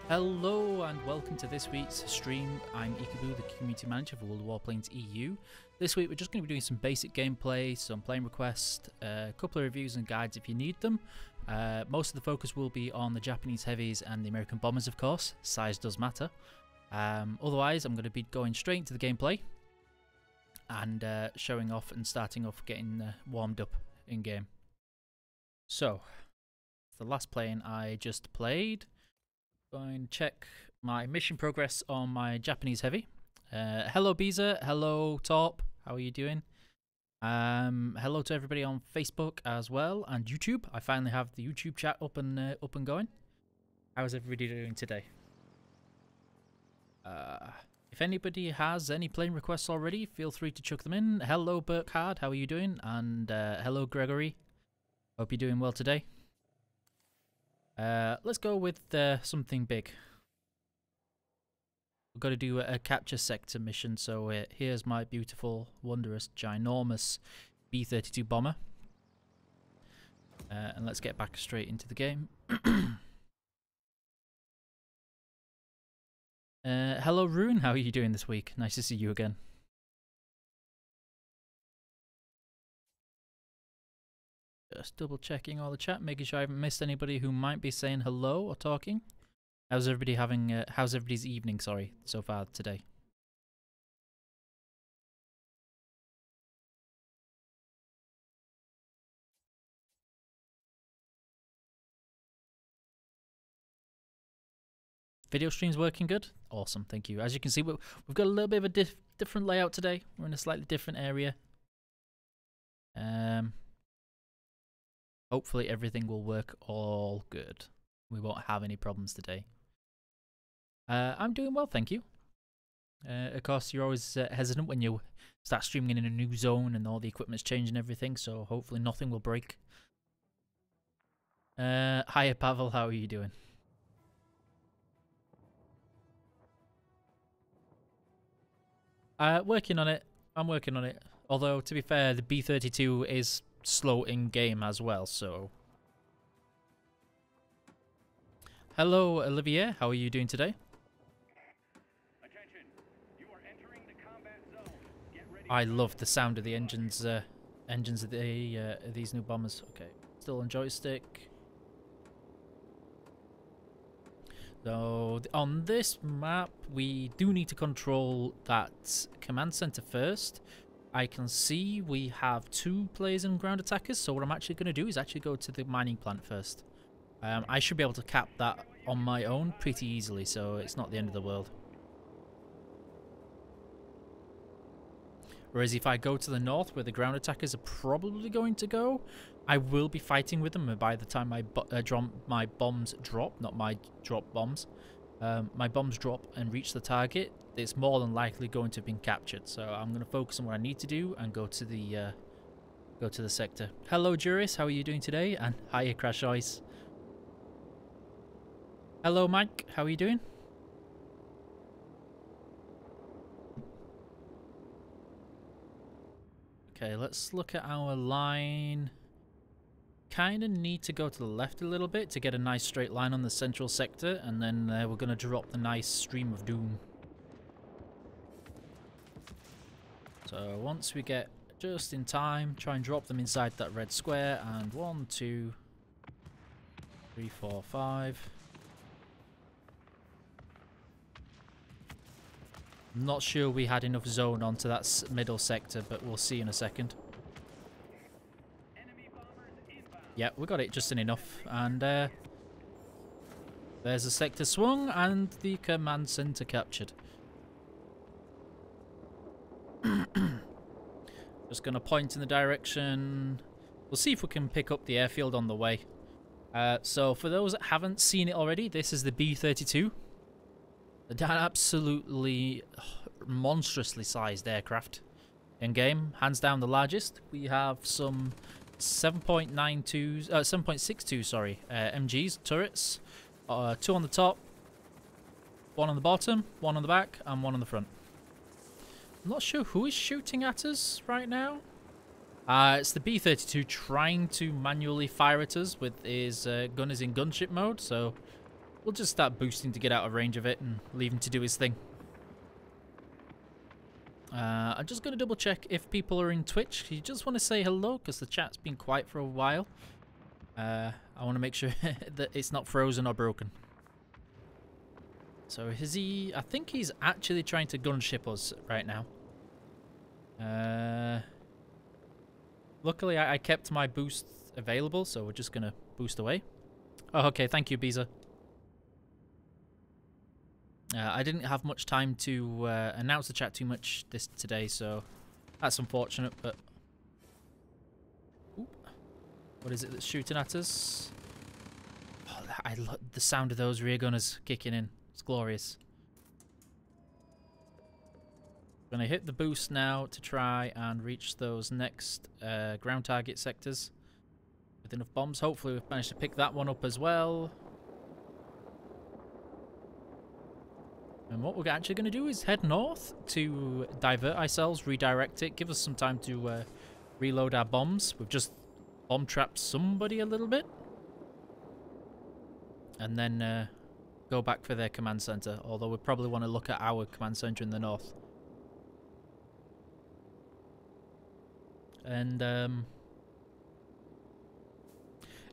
Hello and welcome to this week's stream. I'm Ikabu, the community manager for World of Warplanes EU. This week we're just going to be doing some basic gameplay, some playing requests, a couple of reviews and guides if you need them. Most of the focus will be on the Japanese heavies and the American bombers, of course. Size does matter. Otherwise, I'm going to be going straight into the gameplay and showing off and starting off getting warmed up in game. So, the last plane I just played. Going to check my mission progress on my Japanese heavy. Hello Beezer, hello Top, how are you doing? Hello to everybody on Facebook as well and YouTube. I finally have the YouTube chat up and going. How's everybody doing today? If anybody has any playing requests already, feel free to chuck them in. Hello Burkhard, how are you doing? And hello Gregory, hope you're doing well today. Let's go with something big. We've got to do a capture sector mission, so here's my beautiful, wondrous, ginormous B-32 bomber. And let's get back straight into the game. Hello Rune, how are you doing this week? Nice to see you again. Just double checking all the chat, making sure I haven't missed anybody who might be saying hello or talking. How's everybody having? How's everybody's evening? Sorry, so far today. Video stream's working good. Awesome, thank you. As you can see, we've got a little bit of a different layout today. We're in a slightly different area. Hopefully everything will work all good. We won't have any problems today. I'm doing well, thank you. Of course, you're always hesitant when you start streaming in a new zone and all the equipment's changing and everything, so hopefully nothing will break. Hiya Pavel, how are you doing? Working on it. I'm working on it. Although, to be fair, the B-32 is slow in game as well, so. Hello Olivier, how are you doing today? Attention. You are entering the combat zone. Get ready. I love the sound of the engines of these new bombers. Okay, still on joystick. So on this map we do need to control that command center first. I can see we have 2 players and ground attackers, so what I'm actually going to do is actually go to the mining plant first. I should be able to cap that on my own pretty easily, so it's not the end of the world. Whereas if I go to the north, where the ground attackers are probably going to go, I will be fighting with them, and by the time my bombs drop, not my drop bombs, my bombs drop and reach the target, it's more than likely going to have been captured. So I'm going to focus on what I need to do and go to the sector. Hello Juris, how are you doing today? And hiya Crash Ice. Hello Mike, how are you doing? Okay, let's look at our line. Kind of need to go to the left a little bit to get a nice straight line on the central sector, and then we're going to drop the nice stream of doom. So once we get just in time, try and drop them inside that red square, and 1, 2, 3, 4, 5. I'm not sure we had enough zone onto that middle sector, but we'll see in a second. Yeah, we got it just in enough, and there's the sector swung and the command center captured. Just gonna point in the direction. We'll see if we can pick up the airfield on the way. So for those that haven't seen it already, this is the B-32. An absolutely monstrously sized aircraft in game, hands down the largest. We have some 7.62 sorry, MGs turrets, 2 on the top, 1 on the bottom, 1 on the back, and 1 on the front. I'm not sure who is shooting at us right now. It's the B-32 trying to manually fire at us with his gun is in gunship mode, so we'll just start boosting to get out of range of it and leave him to do his thing. I'm just going to double check if people are in Twitch. You just want to say hello because the chat's been quiet for a while. I want to make sure that it's not frozen or broken. So is he... I think he's actually trying to gunship us right now. Luckily, I kept my boost available, so we're just going to boost away. Oh, okay. Thank you, Biza. I didn't have much time to announce the chat too much today, so that's unfortunate, but... Oop. What is it that's shooting at us? Oh, I love the sound of those rear gunners kicking in. It's glorious. I'm going to hit the boost now to try and reach those next ground target sectors with enough bombs. Hopefully we've managed to pick that one up as well. And what we're actually going to do is head north to divert ourselves, redirect it, give us some time to reload our bombs. We've just bomb trapped somebody a little bit. And then go back for their command center, although we probably want to look at our command center in the north. And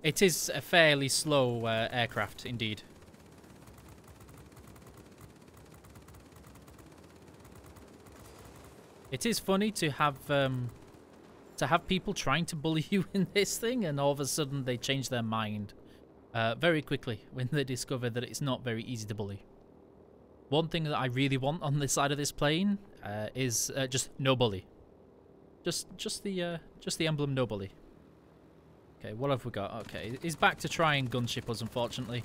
it is a fairly slow aircraft indeed. It is funny to have people trying to bully you in this thing, and all of a sudden they change their mind very quickly when they discover that it's not very easy to bully. One thing that I really want on this side of this plane is just no bully. Just the emblem no bully. Okay, what have we got? Okay, he's back to try and gunship us, unfortunately.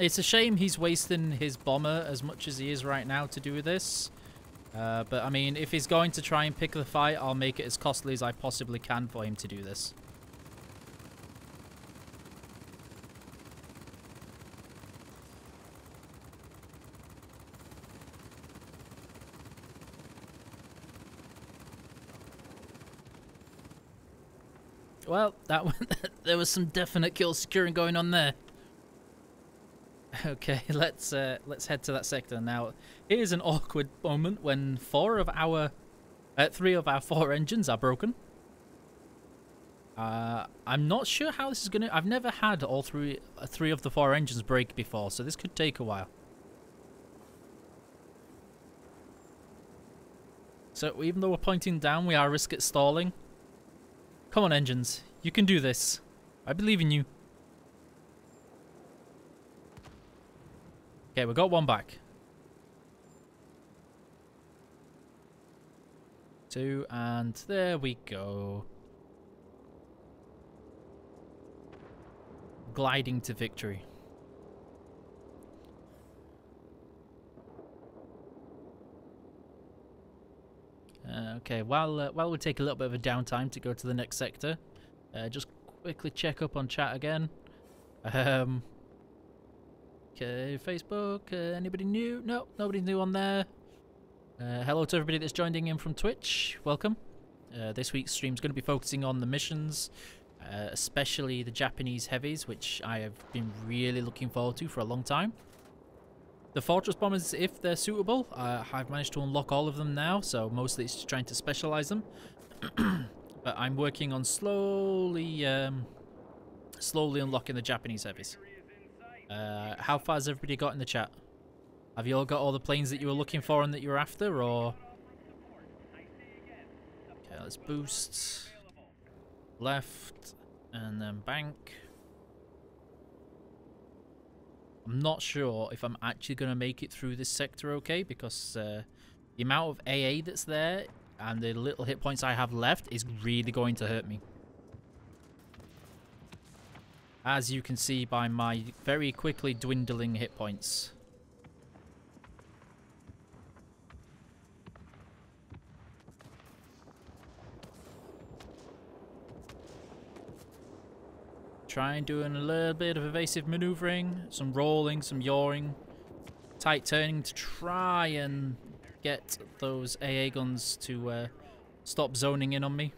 It's a shame he's wasting his bomber as much as he is right now to do this. But, I mean, if he's going to try and pick the fight, I'll make it as costly as I possibly can for him to do this. Well, that one, there was some definite kill securing going on there. Okay, let's head to that sector now. Here's an awkward moment when three of our four engines are broken. I'm not sure how this is gonna. I've never had all three of the four engines break before, so this could take a while. So even though we're pointing down, we are at risk at stalling. Come on, engines. You can do this. I believe in you. Okay, we got one back. 2, and there we go. Gliding to victory. Okay, while we take a little bit of a downtime to go to the next sector, just quickly check up on chat again. Okay, Facebook, anybody new? No, nobody new on there. Hello to everybody that's joining in from Twitch. Welcome. This week's stream is going to be focusing on the missions, especially the Japanese heavies, which I have been really looking forward to for a long time. The Fortress Bombers, if they're suitable, I've managed to unlock all of them now, so mostly it's just trying to specialize them. But I'm working on slowly unlocking the Japanese heavies. How far has everybody got in the chat? Have you all got all the planes that you were looking for and that you were after, or...? Okay, let's boost. Left, and then bank. I'm not sure if I'm actually going to make it through this sector okay, because the amount of AA that's there and the little hit points I have left is really going to hurt me. As you can see by my very quickly dwindling hit points. Try and doing a little bit of evasive maneuvering, some rolling, some yawing, tight turning to try and get those AA guns to stop zoning in on me.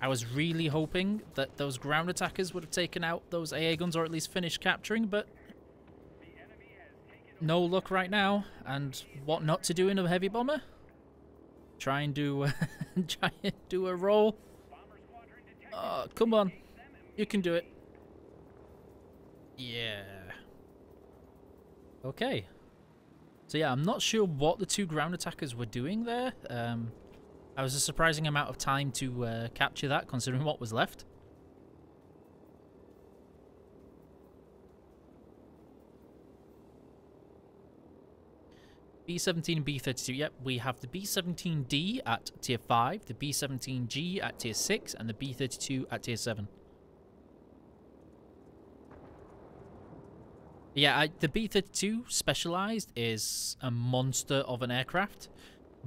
I was really hoping that those ground attackers would have taken out those AA guns or at least finished capturing, but no luck right now. And what not to do in a heavy bomber? Try and do a roll. Oh, come on. You can do it. Yeah. Okay. So yeah, I'm not sure what the two ground attackers were doing there. I was a surprising amount of time to capture that, considering what was left. B-17 and B-32, yep, we have the B-17D at tier 5, the B-17G at tier 6, and the B-32 at tier 7. Yeah, the B-32 Specialized is a monster of an aircraft,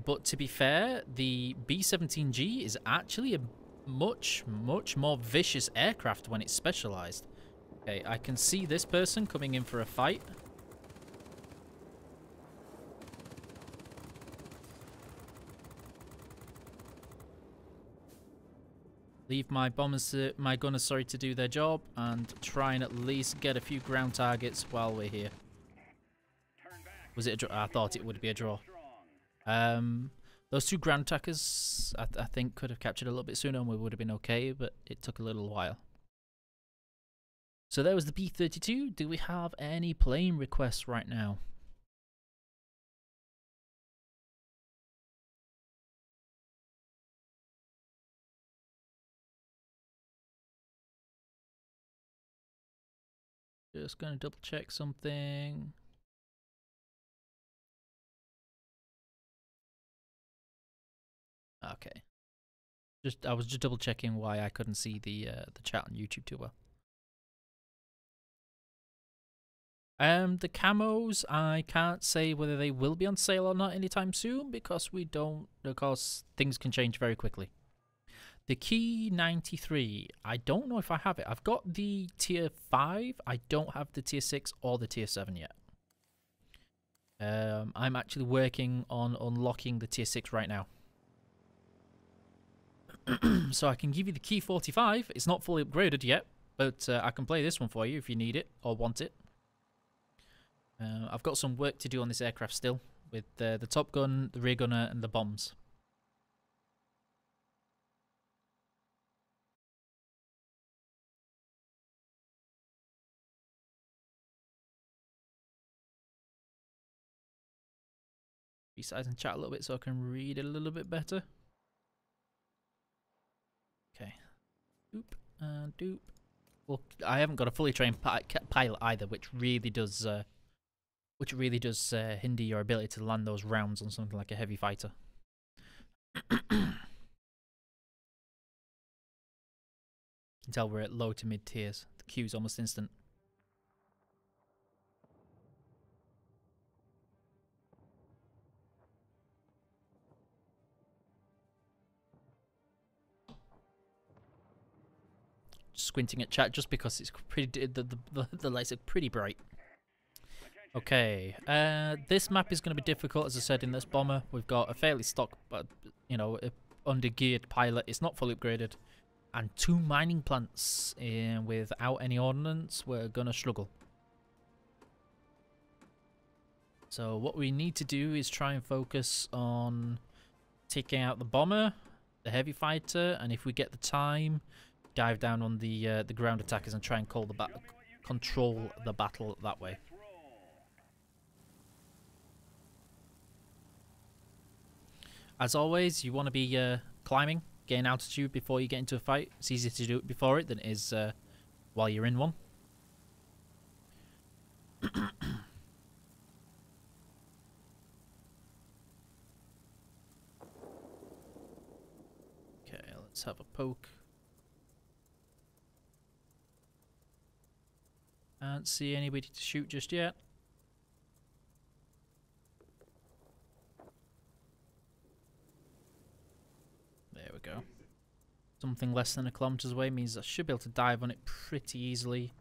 but to be fair, the B-17G is actually a much, much more vicious aircraft when it's Specialized. Okay, I can see this person coming in for a fight. Leave my bombers, my gunners, sorry, to do their job, and try and at least get a few ground targets while we're here. Was it a draw? I thought it would be a draw. Those two ground attackers, I think, could have captured a little bit sooner and we would have been okay, but it took a little while. So there was the B-32. Do we have any plane requests right now? Just gonna double check something. Okay. I was just double checking why I couldn't see the chat on YouTube too well. The camos, I can't say whether they will be on sale or not anytime soon because things can change very quickly. The Key 93, I don't know if I have it. I've got the tier 5. I don't have the tier 6 or the tier 7 yet. I'm actually working on unlocking the tier 6 right now. So I can give you the Key 45. It's not fully upgraded yet, but I can play this one for you if you need it or want it. I've got some work to do on this aircraft still with the Top Gun, the rear gunner, and the bombs. Resize and chat a little bit so I can read it a little bit better. Okay. Doop and doop. Well, I haven't got a fully trained pilot either, which really does hinder your ability to land those rounds on something like a heavy fighter. You can tell we're at low to mid tiers. The queue's almost instant. Squinting at chat just because it's pretty. The lights are pretty bright. Okay, this map is going to be difficult, as I said in this bomber. We've got a fairly stock, under-geared pilot. It's not fully upgraded, and 2 mining plants without any ordnance. We're going to struggle. So what we need to do is try and focus on taking out the bomber, the heavy fighter, and if we get the time, dive down on the ground attackers and try and control the battle that way. As always, you want to be climbing, gain altitude before you get into a fight. It's easier to do it before it than it is while you're in one. Okay, let's have a poke. Can't see anybody to shoot just yet. There we go. Something less than a kilometer's away means I should be able to dive on it pretty easily.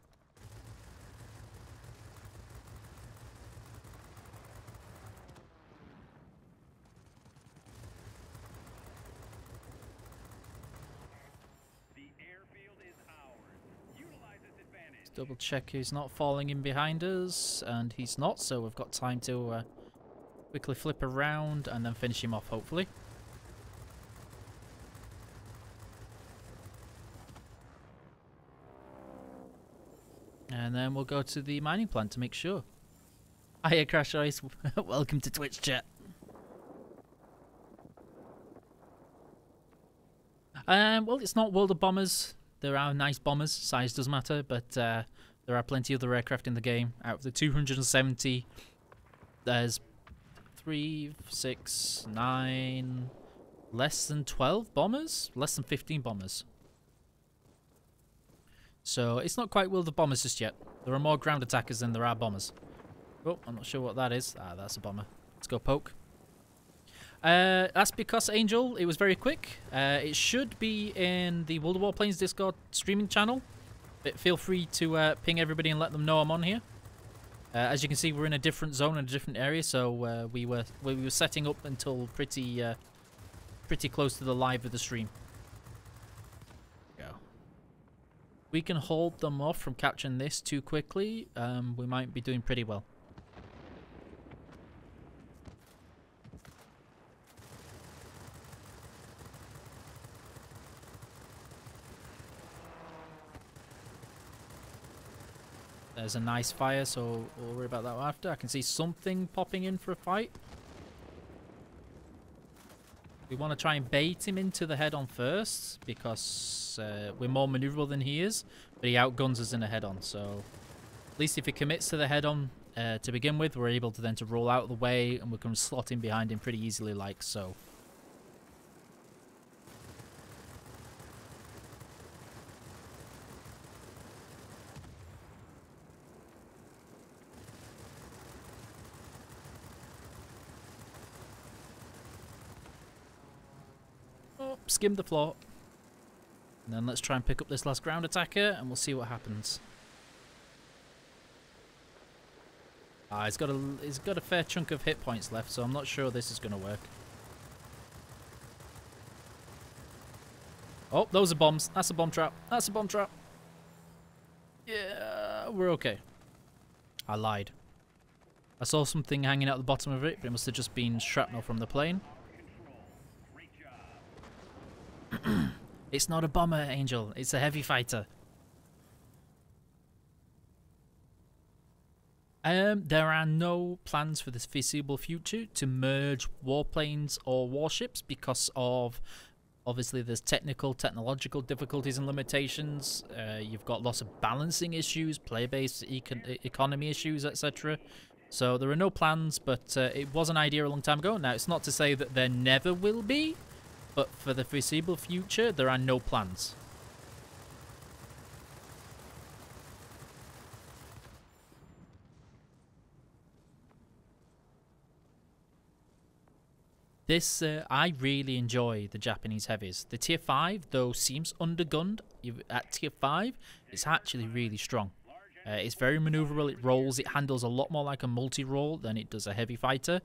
double check he's not falling in behind us, and he's not, so we've got time to quickly flip around and then finish him off, hopefully. And then we'll go to the mining plant to make sure. Hiya, Crash Ice. Welcome to Twitch chat. Well, it's not World of Bombers. There are nice bombers. Size does matter, but there are plenty of other aircraft in the game. Out of the 270, there's 3, 6, 9, less than 12 bombers? Less than 15 bombers. So it's not quite World of Bombers just yet. There are more ground attackers than there are bombers. Oh, I'm not sure what that is. Ah, that's a bomber. Let's go poke. That's because, Angel, it was very quick. It should be in the World of Warplanes Discord streaming channel. But feel free to ping everybody and let them know I'm on here. As you can see, we're in a different zone in a different area, so we were setting up until pretty close to the live of the stream. Go. We can hold them off from capturing this too quickly. We might be doing pretty well. There's a nice fire, so we'll worry about that after. I can see something popping in for a fight. We want to try and bait him into the head-on first, because we're more maneuverable than he is, but he outguns us in a head-on, so at least if he commits to the head-on to begin with, we're able to then to roll out of the way, and we can slot in behind him pretty easily like so. Skim the floor. And then let's try and pick up this last ground attacker and we'll see what happens. Ah, he's got a fair chunk of hit points left, so I'm not sure this is going to work. Oh, those are bombs. That's a bomb trap. That's a bomb trap. Yeah, we're okay. I lied. I saw something hanging out the bottom of it, but it must have just been shrapnel from the plane. It's not a bomber, Angel. It's a heavy fighter. There are no plans for this foreseeable future to merge warplanes or warships because of, obviously, there's technological difficulties and limitations. You've got lots of balancing issues, player-based economy issues, etc. So there are no plans, but it was an idea a long time ago. Now, it's not to say that there never will be, but for the foreseeable future, there are no plans. This, I really enjoy the Japanese heavies. The tier 5, though, seems undergunned. At tier 5, it's actually really strong. It's very maneuverable, it rolls, it handles a lot more like a multi-roll than it does a heavy fighter.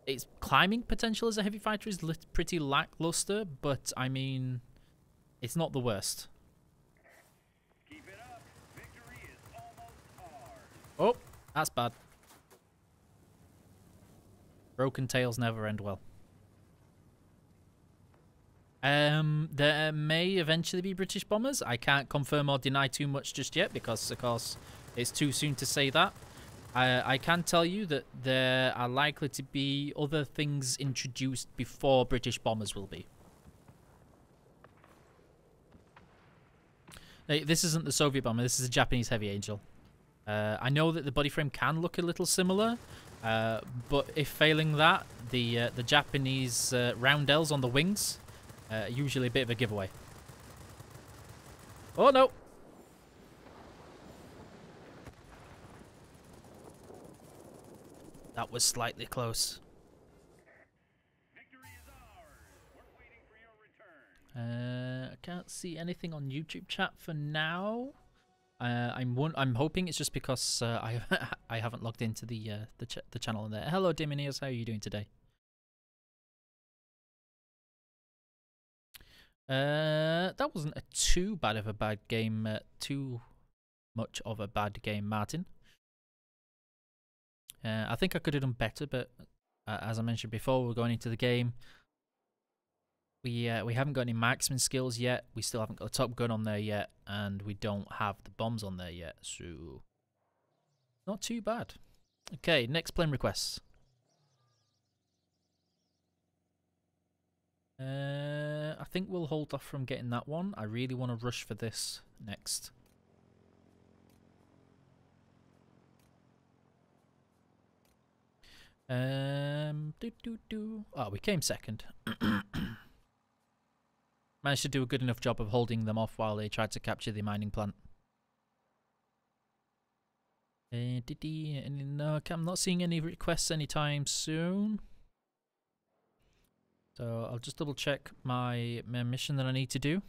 Its climbing potential as a heavy fighter is pretty lackluster, but I mean, it's not the worst. Keep it up. Victory is almost ours. Oh, that's bad. Broken tails never end well. There may eventually be British bombers. I can't confirm or deny too much just yet because, of course, it's too soon to say that. I can tell you that there are likely to be other things introduced before British bombers will be. Hey, this isn't the Soviet bomber, this is a Japanese heavy Angel. I know that the body frame can look a little similar, but if failing that, the Japanese roundels on the wings are usually a bit of a giveaway. Oh no! That was slightly close. Victory is ours. We're waiting for your return. I can't see anything on YouTube chat for now. I'm hoping it's just because I haven't logged into the channel in there. Hello, Diminius, how are you doing today? That wasn't too bad of a bad game. 2 much of a bad game, Martin. I think I could have done better, but as I mentioned before, we're going into the game. We haven't got any marksman skills yet. We still haven't got a top gun on there yet, and we don't have the bombs on there yet. So not too bad. Okay, next plane requests. I think we'll hold off from getting that one. I really want to rush for this next. Oh, we came second. Managed to do a good enough job of holding them off while they tried to capture the mining plant. No, I'm not seeing any requests anytime soon. So I'll just double check my mission that I need to do.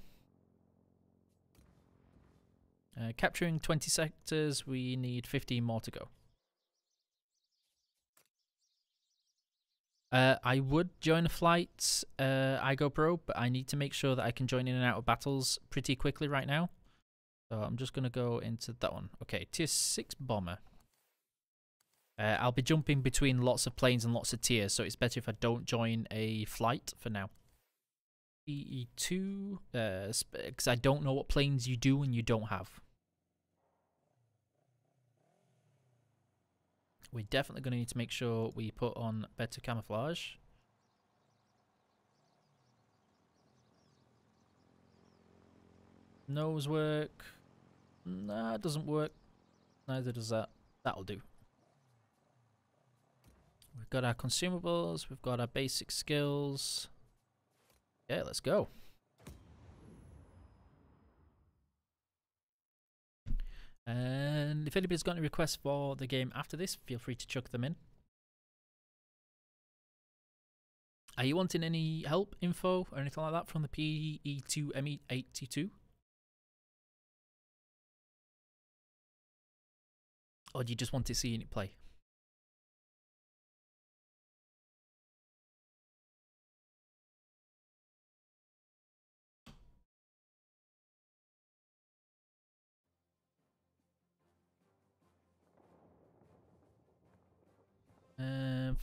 Capturing 20 sectors, we need 15 more to go. I would join a flight, iGoPro, but I need to make sure that I can join in and out of battles pretty quickly right now. So I'm just going to go into that one. Okay, tier 6 bomber. I'll be jumping between lots of planes and lots of tiers, so it's better if I don't join a flight for now. EE2, because I don't know what planes you do and you don't have. We're definitely going to need to make sure we put on better camouflage. Nose work. Nah, it doesn't work. Neither does that. That'll do. We've got our consumables. We've got our basic skills. Yeah, let's go. And if anybody's got any requests for the game after this, feel free to chuck them in. Are you wanting any help, info, or anything like that from the PE2ME82? Or do you just want to see it play?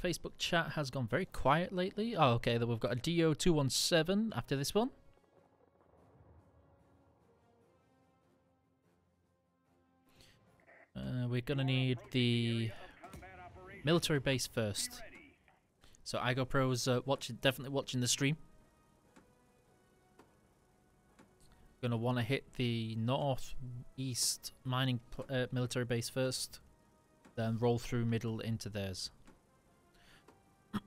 Facebook chat has gone very quiet lately. Oh, okay, then we've got a DO217 after this one. We're going to need the military base first. So iGoPro's definitely watching the stream. Going to want to hit the northeast mining military base first. Then roll through middle into theirs. You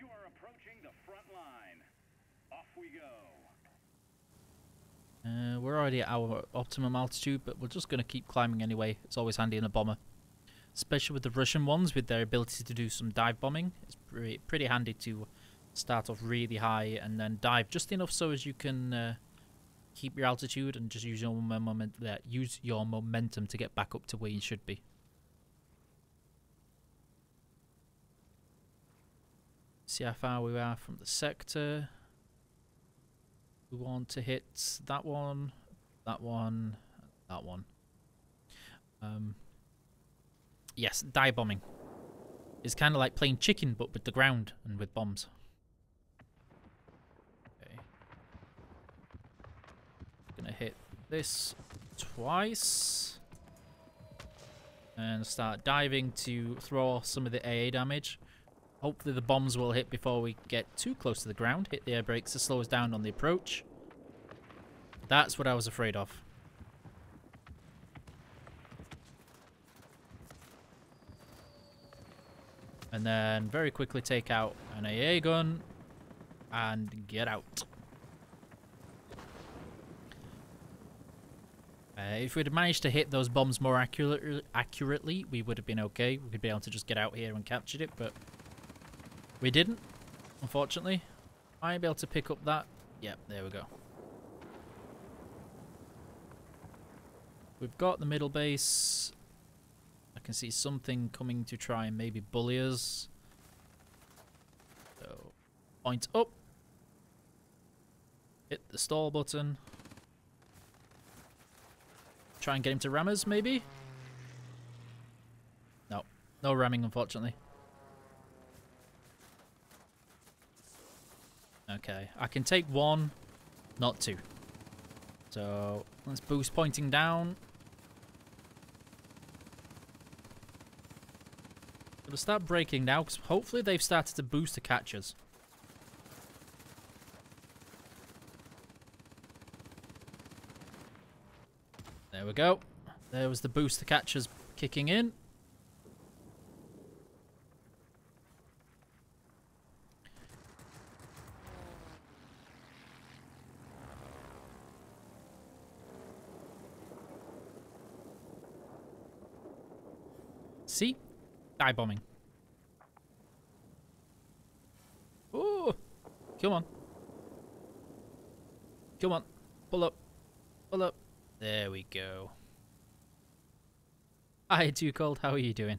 are approaching the front line. Off we go. We're already at our optimum altitude, but we're just going to keep climbing anyway. It's always handy in a bomber. Especially with the Russian ones, with their ability to do some dive bombing. It's pretty handy to start off really high and then dive just enough so as you can keep your altitude and just use your momentum to get back up to where you should be. See how far we are from the sector. We want to hit that one, that one, that one. Yes, dive bombing. It's kind of like playing chicken, but with the ground and with bombs. Okay. Gonna hit this twice. And start diving to throw off some of the AA damage. Hopefully the bombs will hit before we get too close to the ground. Hit the air brakes to slow us down on the approach. That's what I was afraid of. And then very quickly take out an AA gun and get out. If we'd managed to hit those bombs more accurately, we would have been okay. We could be able to just get out here and capture it, but we didn't, unfortunately. Might be able to pick up that. Yep, there we go. We've got the middle base. I can see something coming to try and maybe bully us. So, point up. Hit the stall button. Try and get him to ram us, maybe? No. No ramming, unfortunately. Okay. I can take one, not two. So, let's boost pointing down. Gonna start braking now, because hopefully they've started to boost to catch us. There we go. There was the boost to catch us kicking in. See? Dive bombing. Ooh! Come on. Come on. Pull up. Pull up. There we go. Hi, Too Cold. How are you doing?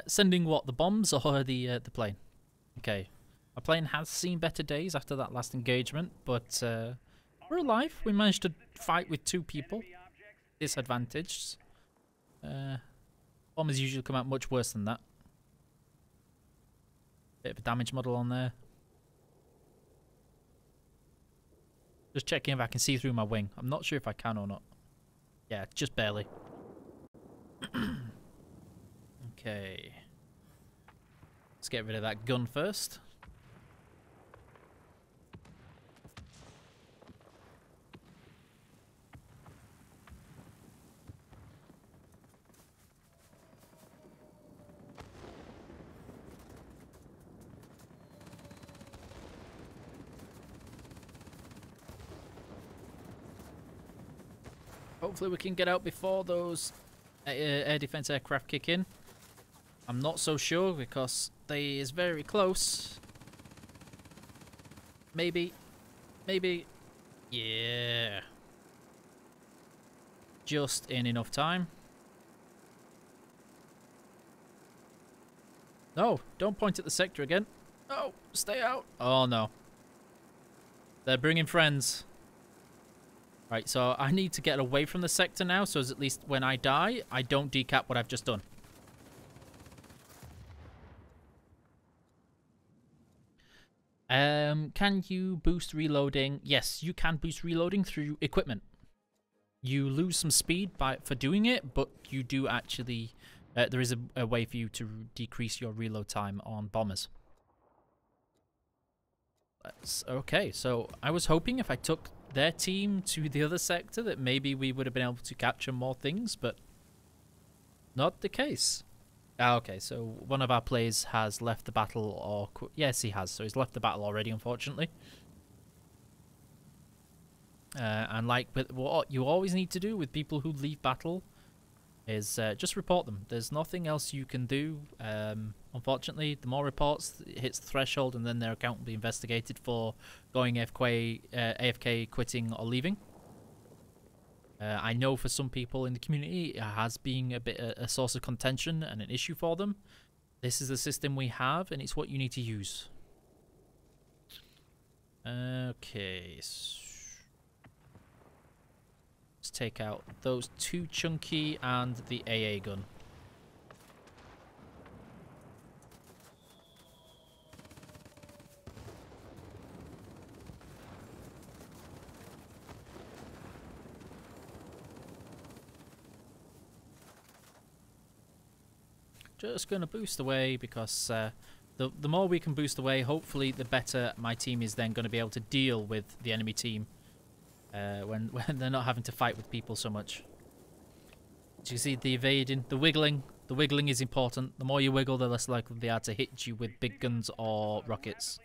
Sending what? The bombs or the plane? Okay. Our plane has seen better days after that last engagement, but we're alive. We managed to fight with 2 people. Disadvantaged. Bombers usually come out much worse than that. Bit of a damage model on there. Just checking if I can see through my wing. I'm not sure if I can or not. Yeah, just barely. Okay. Let's get rid of that gun first. Hopefully we can get out before those air defense aircraft kick in. I'm not so sure because they is very close. Maybe. Maybe. Yeah. Just in enough time. No, don't point at the sector again. Oh, stay out. Oh no. They're bringing friends. Right, so I need to get away from the sector now, so as at least when I die, I don't decap what I've just done. Can you boost reloading? Yes, you can boost reloading through equipment. You lose some speed for doing it, but you do actually... there is a way for you to decrease your reload time on bombers. Okay, so I was hoping if I took their team to the other sector that maybe we would have been able to capture more things, but not the case. Okay, so one of our players has left the battle, or yes, he has. So he's left the battle already, unfortunately. And like what you always need to do with people who leave battle is just report them. There's nothing else you can do. Unfortunately, the more reports, it hits the threshold, and then their account will be investigated for going AFK, quitting, or leaving. I know for some people in the community, it has been a source of contention and an issue for them. This is the system we have, and it's what you need to use. Okay. Let's take out those 2 chunky and the AA gun. Just going to boost away because the more we can boost away, hopefully the better my team is then going to be able to deal with the enemy team when they're not having to fight with people so much. As you see, the evading, the wiggling is important. The more you wiggle, the less likely they are to hit you with big guns or rockets.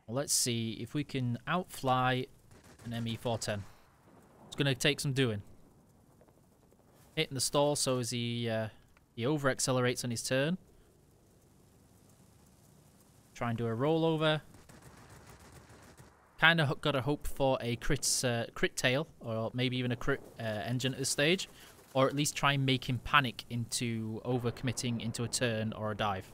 Well, let's see if we can outfly an ME-410. It's going to take some doing. Hitting the stall so as he over-accelerates on his turn. Try and do a rollover. Kind of got to hope for a crit tail, or maybe even a crit engine at this stage, or at least try and make him panic into overcommitting into a turn or a dive.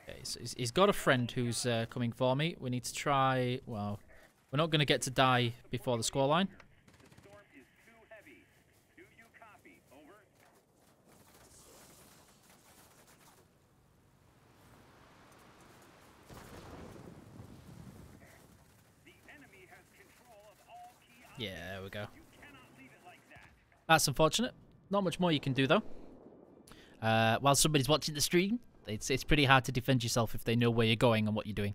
Okay, so he's got a friend who's coming for me. We need to try. Well, we're not going to get to die before the scoreline. The storm is too heavy. Do you copy? Over. The enemy has control of all key objects. Yeah, there we go. You cannot leave it like that. That's unfortunate. Not much more you can do though. While somebody's watching the stream, it's pretty hard to defend yourself if they know where you're going and what you're doing.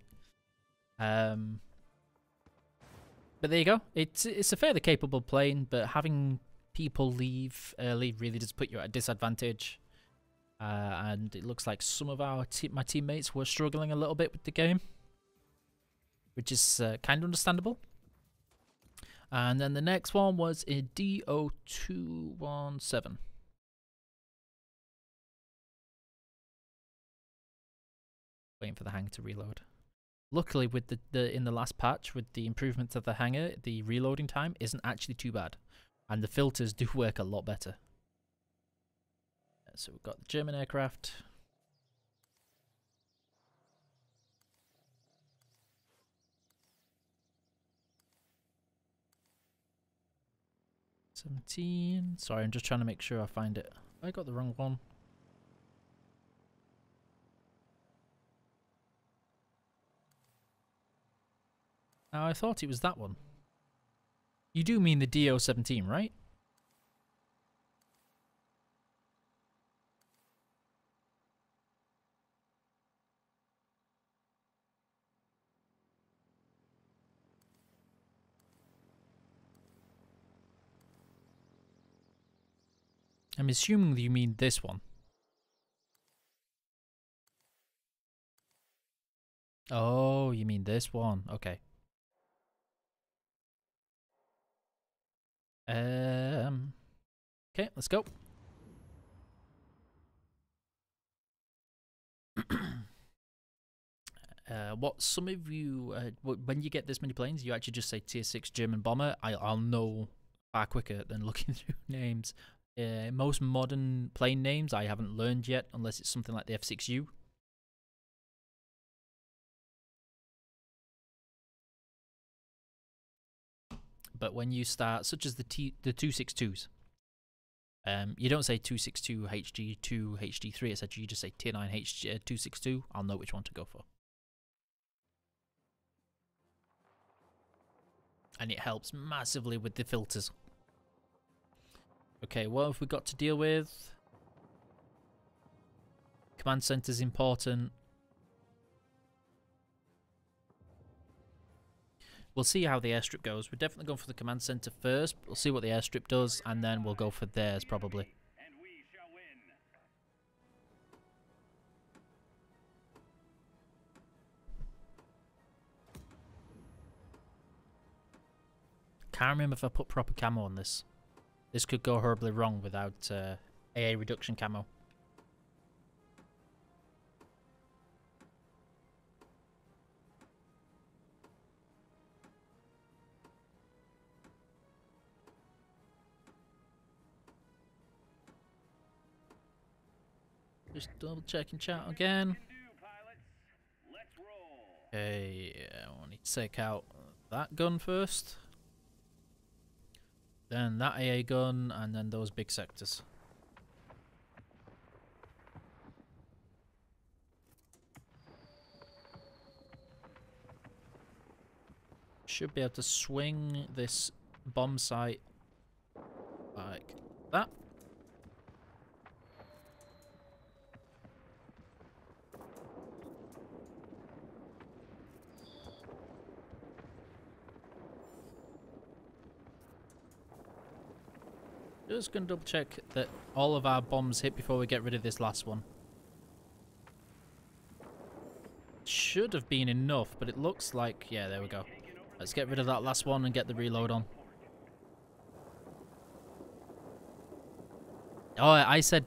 But there you go. It's a fairly capable plane, but having people leave early really does put you at a disadvantage. And it looks like some of my teammates were struggling a little bit with the game, which is kind of understandable. And then the next one was a DO217. Waiting for the hangar to reload. Luckily, with the in the last patch, with the improvements of the hangar, the reloading time isn't actually too bad, and the filters do work a lot better. So we've got the German aircraft. $17. Sorry, I'm just trying to make sure I find it. I got the wrong one. Oh, I thought it was that one. You do mean the DO17, right? I'm assuming that you mean this one. Oh, you mean this one. Okay. Okay, let's go. What some of you, when you get this many planes, you actually just say tier 6 German bomber. I'll know far quicker than looking through names. Most modern plane names I haven't learned yet, unless it's something like the F6U. But when you start, such as the 262s, you don't say 262 HG2 HG3 etc. You just say tier 9 262. I'll know which one to go for, and it helps massively with the filters. Okay, what have we got to deal with? Command center's important. We'll see how the airstrip goes. We're definitely going for the command center first. We'll see what the airstrip does, and then we'll go for theirs probably. And we shall win. Can't remember if I put proper camo on this. This could go horribly wrong without AA reduction camo. Just double checking chat again. Let's roll. Okay, I need to take out that gun first. Then that AA gun, and then those big sectors. Should be able to swing this bomb site like that. Just gonna double check that all of our bombs hit before we get rid of this last one. Should have been enough, but it looks like... yeah, there we go. Let's get rid of that last one and get the reload on. Oh, I said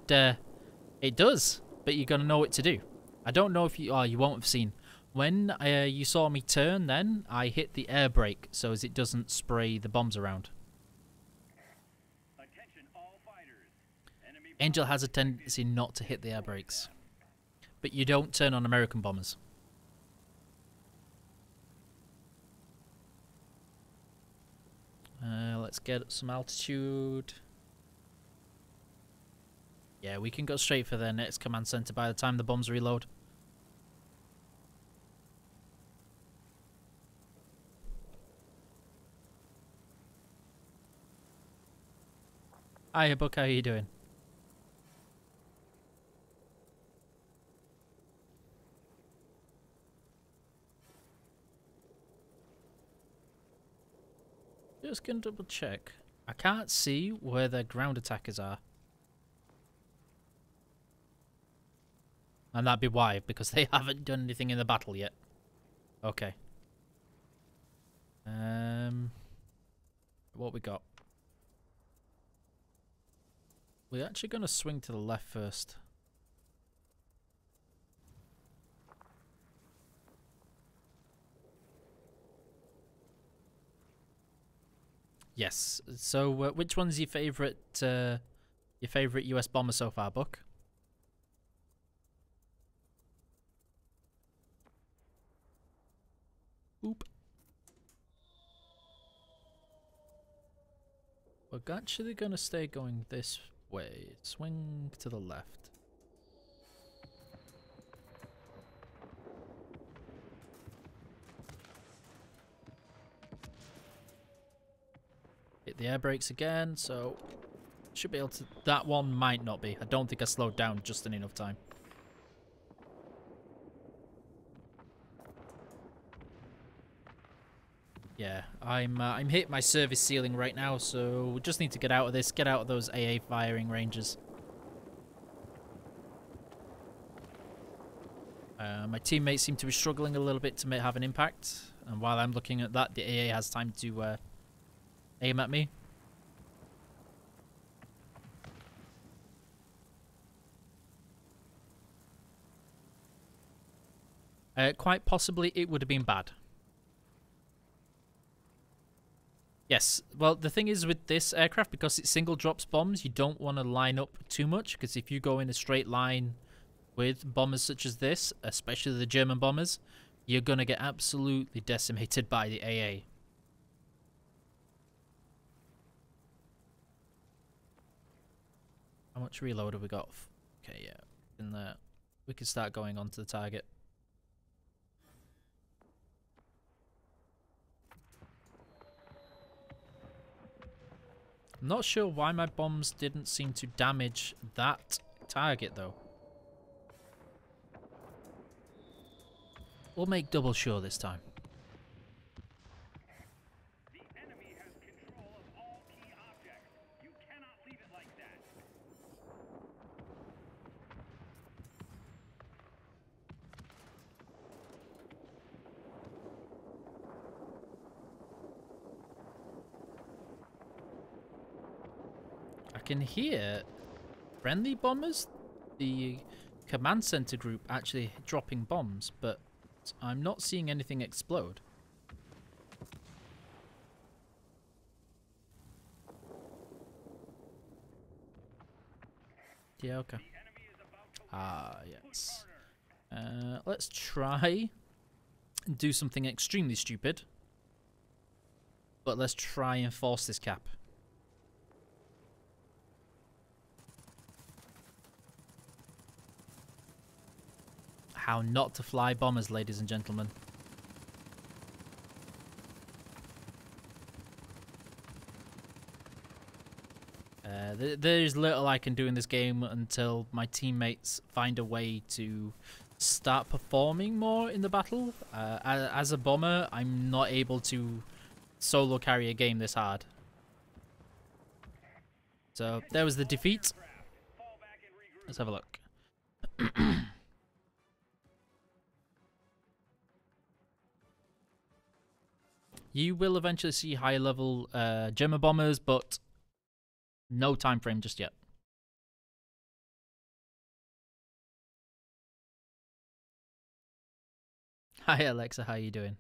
it does, but you're gonna know what to do. I don't know if you... Oh, you won't have seen. When you saw me turn then, I hit the air brake so as it doesn't spray the bombs around. Attention all fighters. Enemy Angel has a tendency not to hit the air brakes. But you don't turn on American bombers. Let's get some altitude. Yeah, we can go straight for their next command center by the time the bombs reload. Hiya, Buck, how are you doing? Just gonna double check. I can't see where their ground attackers are. And that'd be why, because they haven't done anything in the battle yet. Okay. What we got? We're actually gonna swing to the left first. Yes. So, which one's your favorite US bomber so far, Buck? Oop. We're actually gonna stay going this way. Swing to the left. Hit the air brakes again, so should be able to... That one might not be. I don't think I slowed down just in enough time. Yeah, I'm hitting my service ceiling right now, so we just need to get out of this, get out of those AA firing ranges. My teammates seem to be struggling a little bit to have an impact, and while I'm looking at that, the AA has time to aim at me. Quite possibly it would have been bad. Yes, well, the thing is with this aircraft, because it single drops bombs, you don't want to line up too much, because if you go in a straight line with bombers such as this, especially the German bombers, you're going to get absolutely decimated by the AA. How much reload have we got? Okay, yeah, in there. We can start going on to the target. I'm not sure why my bombs didn't seem to damage that target, though. We'll make double sure this time. The enemy has control of all key objects. You cannot leave it like that. I can hear friendly bombers, the command center group, actually dropping bombs, but I'm not seeing anything explode. Yeah, okay. Ah, yes. Let's try and do something extremely stupid, but let's try and force this cap. How not to fly bombers, ladies and gentlemen. There's little I can do in this game until my teammates find a way to start performing more in the battle. As a bomber, I'm not able to solo carry a game this hard. So there was the defeat. Let's have a look. You will eventually see higher level German bombers, but no time frame just yet. Hi Alexa, how you doing?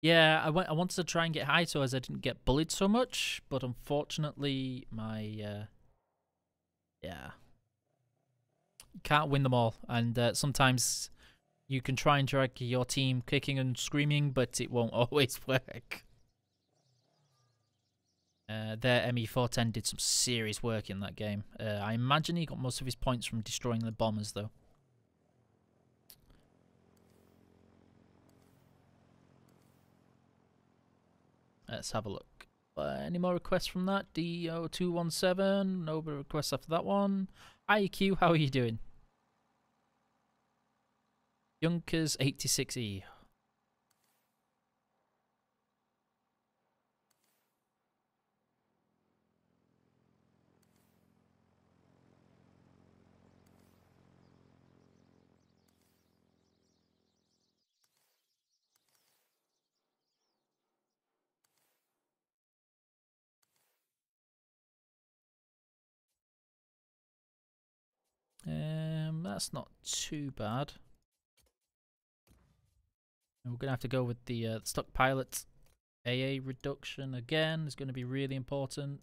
Yeah, I wanted to try and get high so as I didn't get bullied so much, but unfortunately my yeah, you can't win them all, and sometimes you can try and drag your team kicking and screaming, but it won't always work. Their ME410 did some serious work in that game. I imagine he got most of his points from destroying the bombers, though. Let's have a look. Any more requests from that? DO217, no requests after that one. IQ, how are you doing? Junkers 86E. That's not too bad. We're gonna have to go with the stock pilot AA reduction again. Is going to be really important.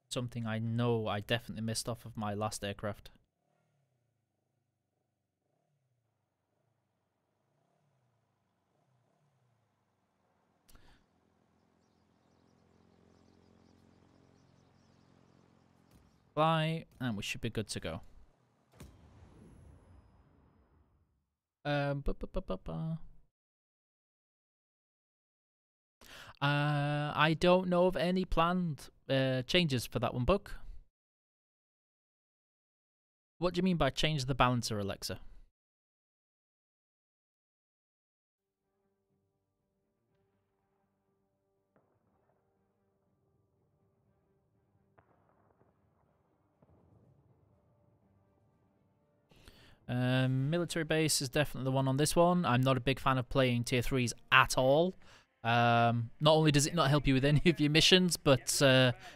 Something I know I definitely missed off of my last aircraft. Fly, and we should be good to go. I don't know of any planned changes for that one, Buck. What do you mean by change the balancer, Alexa? Military base is definitely the one on this one. I'm not a big fan of playing tier 3s at all. Not only does it not help you with any of your missions, but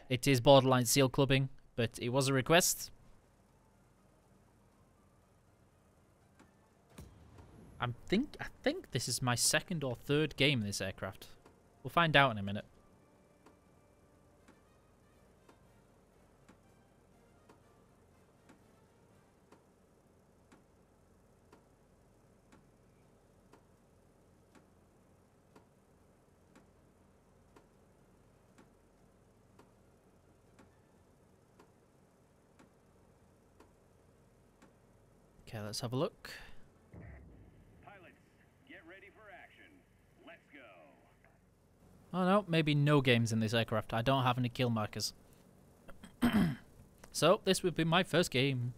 it is borderline seal clubbing. But it was a request. I think this is my second or third game in this aircraft. We'll find out in a minute. Okay, let's have a look. Pilots, get ready for action. Let's go. Oh no, maybe no games in this aircraft. I don't have any kill markers. So, this would be my first game.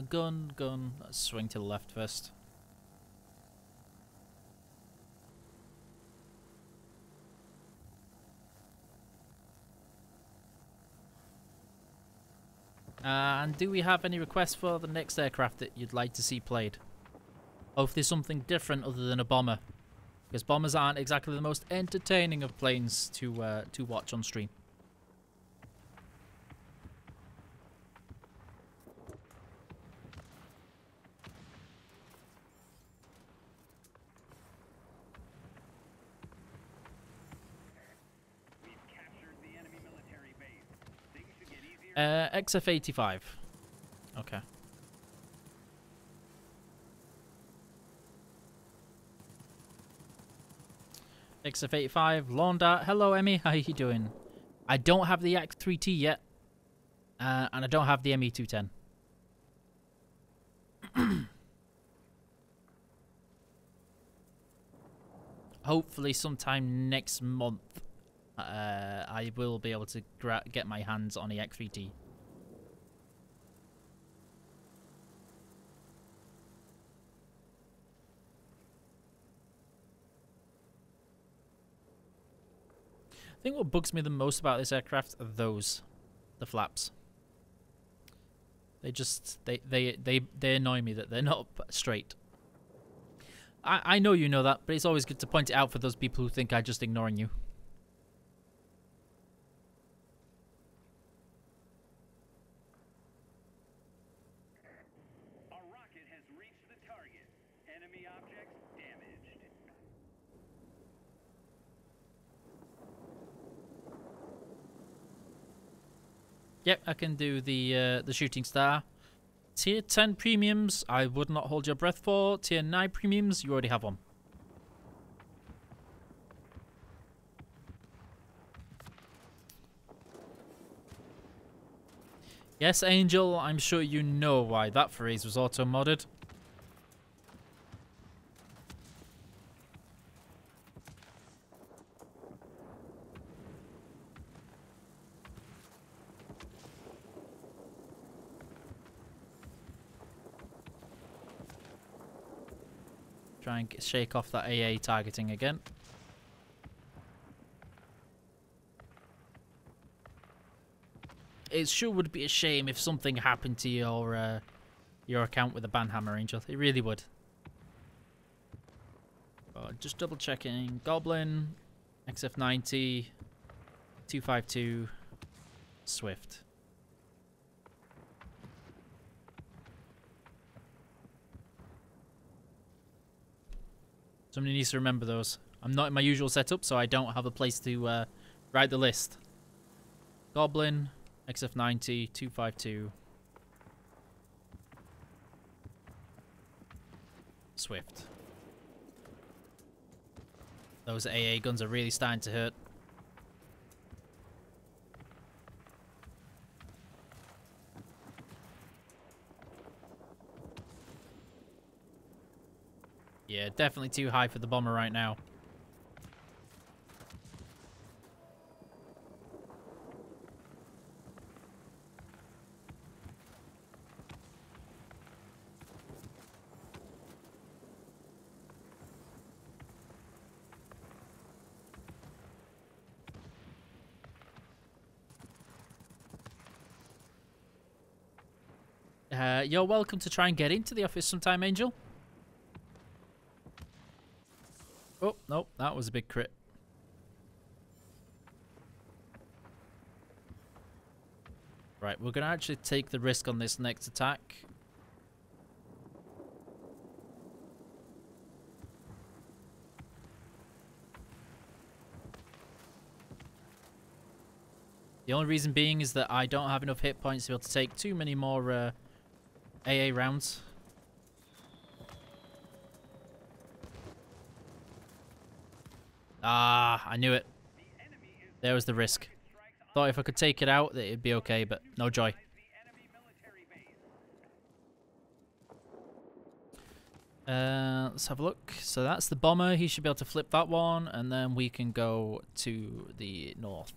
Gun. Let's swing to the left first. And do we have any requests for the next aircraft that you'd like to see played? Hopefully something different other than a bomber. Because bombers aren't exactly the most entertaining of planes to watch on stream. We've captured the enemy military base. Things should get easier. XF-85. Okay. XF-85, Lawn Dart. Hello, Emmy. How you doing? I don't have the X3T yet. And I don't have the ME210. Hopefully sometime next month, I will be able to get my hands on the X3T. I think what bugs me the most about this aircraft are the flaps. They just they annoy me that they're not straight. I know you know that, but it's always good to point it out for those people who think I'm just ignoring you. A rocket has reached the target. Enemy objects damaged. Yep, I can do the shooting star. Tier 10 premiums, I would not hold your breath for. Tier 9 premiums, you already have one. Yes, Angel, I'm sure you know why that phrase was auto-modded. Try and shake off that AA targeting again. It sure would be a shame if something happened to your account with a banhammer, Angel. It really would. Just double checking. Goblin, XF90, 252, Swift. Somebody needs to remember those. I'm not in my usual setup, so I don't have a place to write the list. Goblin, XF90, 252, Swift. Those AA guns are really starting to hurt. Yeah, definitely too high for the bomber right now. You're welcome to try and get into the office sometime, Angel. Oh, nope, that was a big crit. Right, we're going to actually take the risk on this next attack. The only reason being is that I don't have enough hit points to be able to take too many more AA rounds. Ah, I knew it. There was the risk. Thought if I could take it out, that it'd be okay, but no joy. Let's have a look. So that's the bomber. He should be able to flip that one, and then we can go to the north.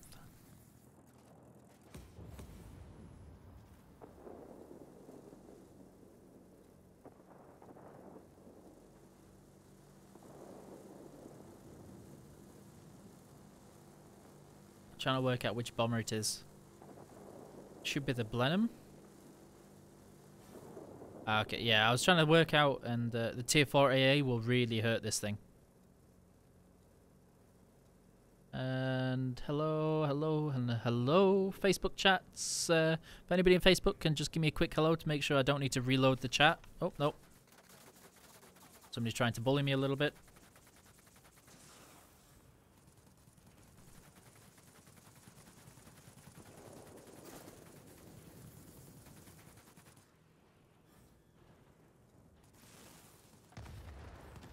Trying to work out which bomber it is. Should be the Blenheim. Okay, yeah, I was trying to work out, and the tier 4 AA will really hurt this thing. And hello, Facebook chats. If anybody in Facebook can just give me a quick hello to make sure I don't need to reload the chat. Oh, no. Somebody's trying to bully me a little bit.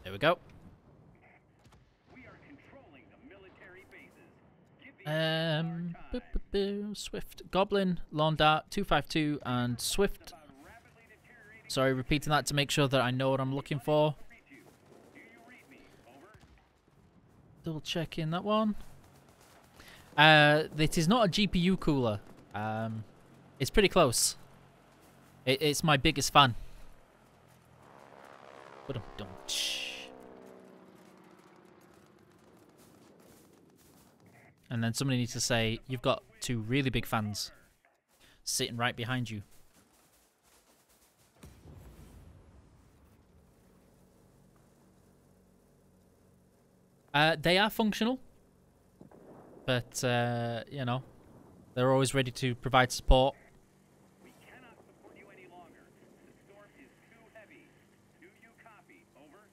There we go. We are controlling the military bases. Swift, Goblin, Lawn Dart, 252, and Swift. Sorry, repeating that to make sure that I know what I'm looking for. Double checking that one. It is not a GPU cooler. It's pretty close. It's my biggest fan. And then somebody needs to say, you've got two really big fans sitting right behind you. They are functional, but you know, they're always ready to provide support. We cannot support you any longer. The storm is too heavy. Do you copy? Over.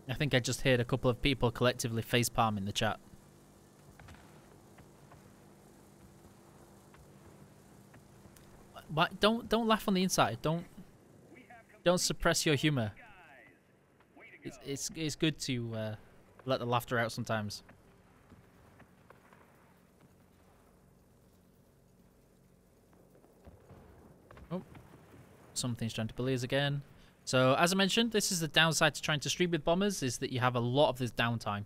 I think I just heard a couple of people collectively facepalm in the chat. What? Don't laugh on the inside. Don't suppress your humor. It's good to let the laughter out sometimes. Oh, something's trying to bully us again. So as I mentioned, this is the downside to trying to stream with bombers, is that you have a lot of this downtime.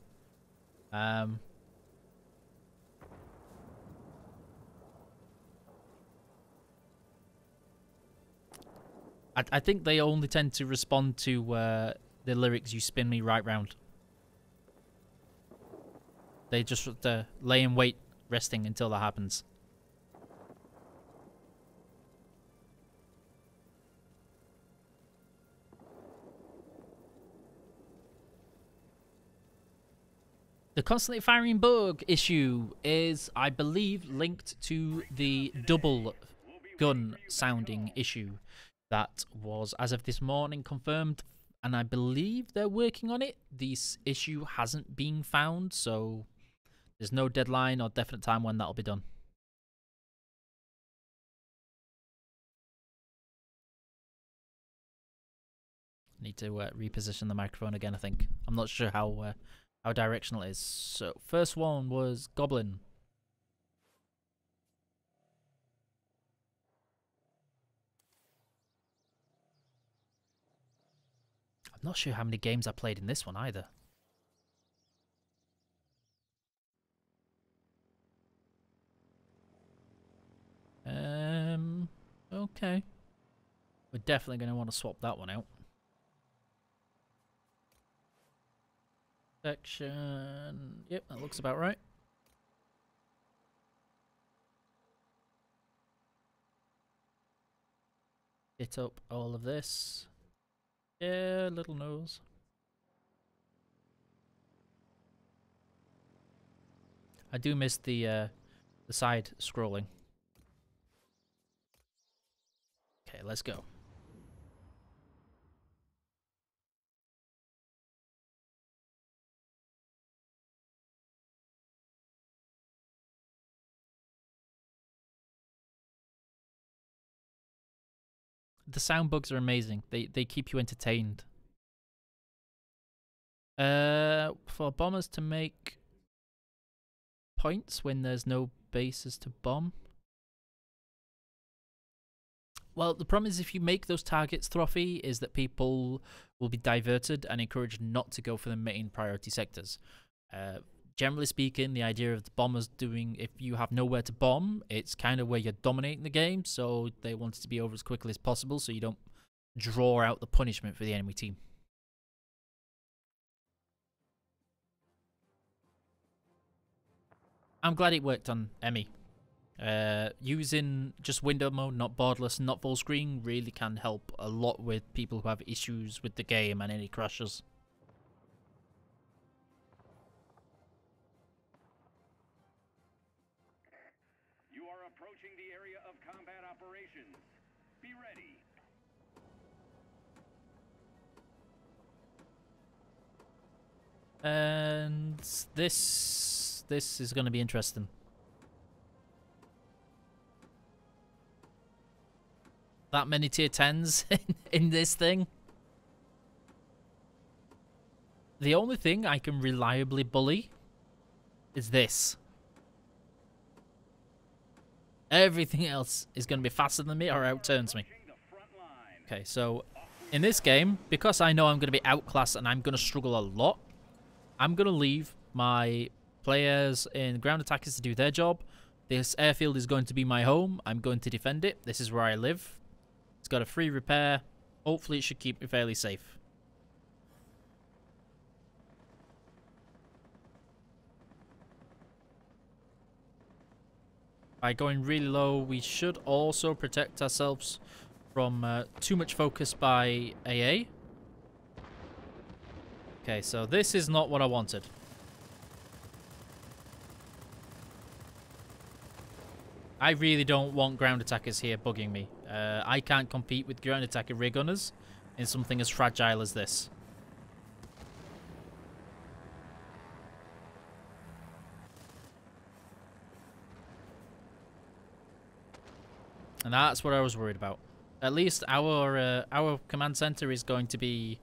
I think they only tend to respond to the lyrics, "You spin me right round." They just lay in wait, resting until that happens. The constantly firing bug issue is, I believe, linked to the double gun sounding issue that was, as of this morning, confirmed, and I believe they're working on it. This issue hasn't been found, so there's no deadline or definite time when that'll be done. Need to reposition the microphone again, I think. I'm not sure how directional it is. So, first one was Goblin. I'm not sure how many games I played in this one either. Okay. We're definitely going to want to swap that one out. Section. Yep, that looks about right. Hit up all of this. Yeah, little nose. I do miss the side scrolling. Okay, let's go. The sound bugs are amazing. They keep you entertained. For bombers to make points when there's no bases to bomb. Well, the problem is if you make those targets trophy, is that people will be diverted and encouraged not to go for the main priority sectors. Generally speaking, the idea of the bombers doing, if you have nowhere to bomb, it's kind of where you're dominating the game, so they want it to be over as quickly as possible so you don't draw out the punishment for the enemy team. I'm glad it worked on Emmy. Using just window mode, not borderless, not full screen, really can help a lot with people who have issues with the game and any crashes. You are approaching the area of combat operations. Be ready. And this is going to be interesting. That many tier 10s in this thing. The only thing I can reliably bully is this. Everything else is going to be faster than me or outturns me. Okay, so in this game, because I know I'm going to be outclassed and I'm going to struggle a lot, I'm going to leave my players in ground attackers to do their job. This airfield is going to be my home. I'm going to defend it. This is where I live. It's got a free repair. Hopefully it should keep me fairly safe. By going really low, we should also protect ourselves from too much focus by AA. Okay, so this is not what I wanted. I really don't want ground attackers here bugging me. I can't compete with ground attacker ray gunners in something as fragile as this. And that's what I was worried about. At least our command center is going to be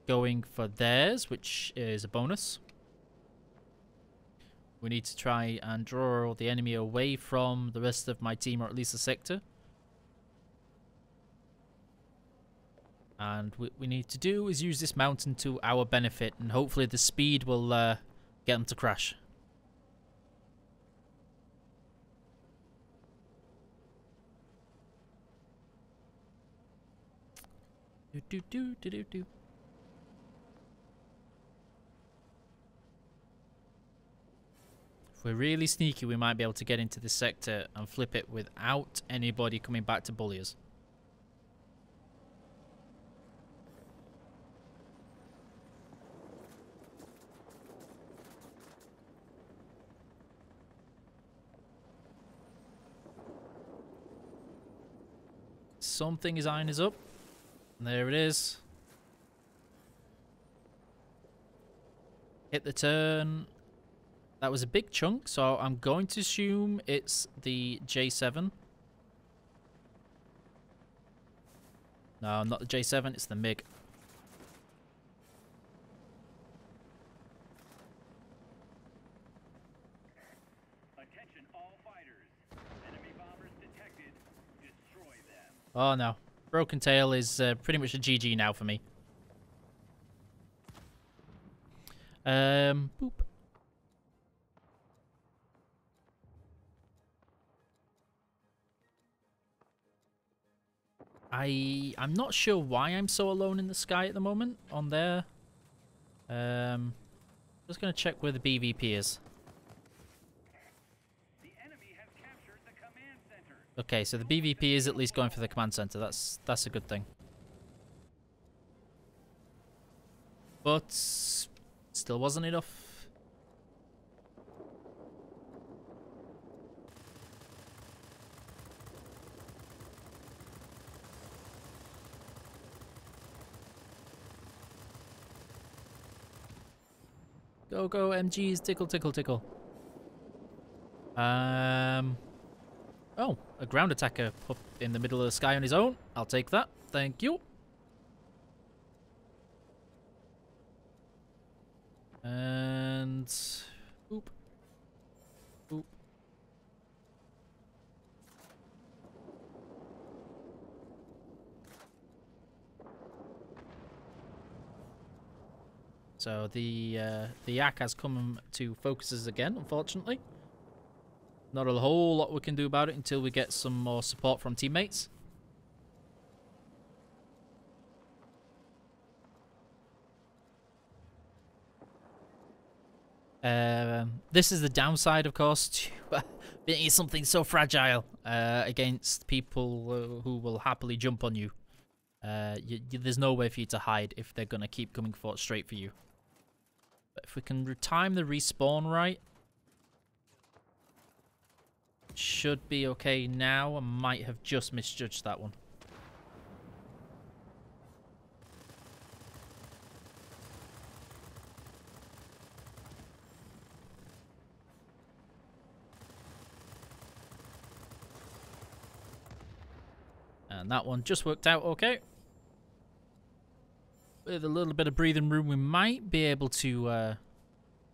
going for theirs, which is a bonus. We need to try and draw the enemy away from the rest of my team, or at least the sector. And what we need to do is use this mountain to our benefit, and hopefully the speed will get them to crash. Do. If we're really sneaky, we might be able to get into this sector and flip it without anybody coming back to bully us. Something is eyeing us up. There it is. Hit the turn. That was a big chunk, so I'm going to assume it's the J7. No, not the J7, it's the MiG. Attention all fighters. Enemy bombers detected. Destroy them. Oh no. Broken Tail is pretty much a GG now for me. Boop. I'm not sure why I'm so alone in the sky at the moment on there. Just gonna check where the BVP is. The enemy has captured the command center. Okay, so the BVP is at least going for the command center. That's a good thing. But still wasn't enough. Go, go, MGs, tickle, tickle, tickle. Oh, a ground attacker up in the middle of the sky on his own. I'll take that. Thank you. And boop. Boop. So the yak has come to focus us again, unfortunately. Not a whole lot we can do about it until we get some more support from teammates. This is the downside, of course, to being something so fragile against people who will happily jump on you. There's no way for you to hide if they're going to keep coming straight for you. But if we can time the respawn right, should be okay now. I might have just misjudged that one. And that one just worked out okay. With a little bit of breathing room, we might be able to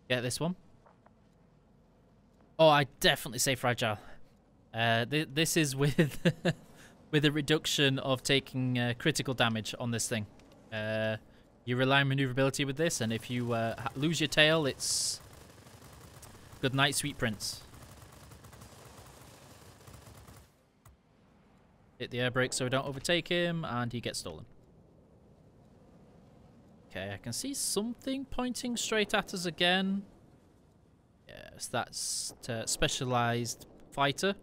get this one. Oh, I definitely say fragile. This is with with a reduction of taking critical damage on this thing. You rely on maneuverability with this, and if you lose your tail, it's good night, sweet prince. Hit the air brake so we don't overtake him, and he gets stolen. Okay, I can see something pointing straight at us again. Yes, that's a specialized fighter.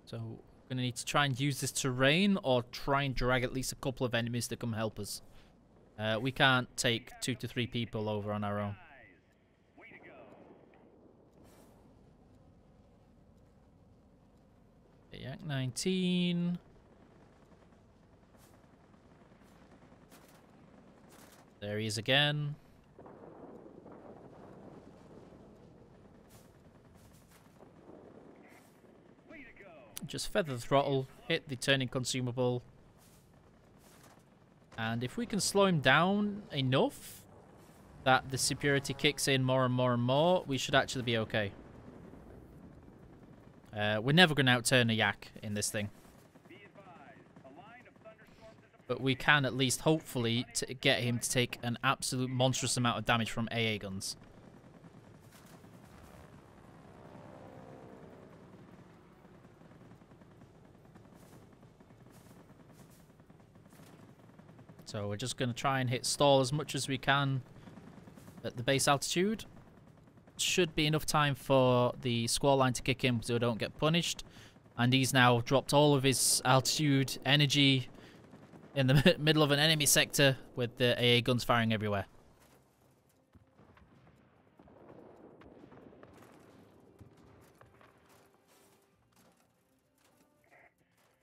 So we're going to need to try and use this terrain or try and drag at least a couple of enemies to come help us. We can't take 2 to 3 people over on our own. Way to go. Yak 19. There he is again. Way to go. Just feather the throttle, hit the turning consumable. And if we can slow him down enough that the superiority kicks in more and more and more, we should actually be okay. We're never going to outturn a yak in this thing. Be advised, a line of thunderstorms is But we can at least hopefully get him to take an absolute monstrous amount of damage from AA guns. So we're just going to try and hit stall as much as we can at the base altitude. Should be enough time for the squall line to kick in so we don't get punished. And he's now dropped all of his altitude energy in the middle of an enemy sector with the AA guns firing everywhere.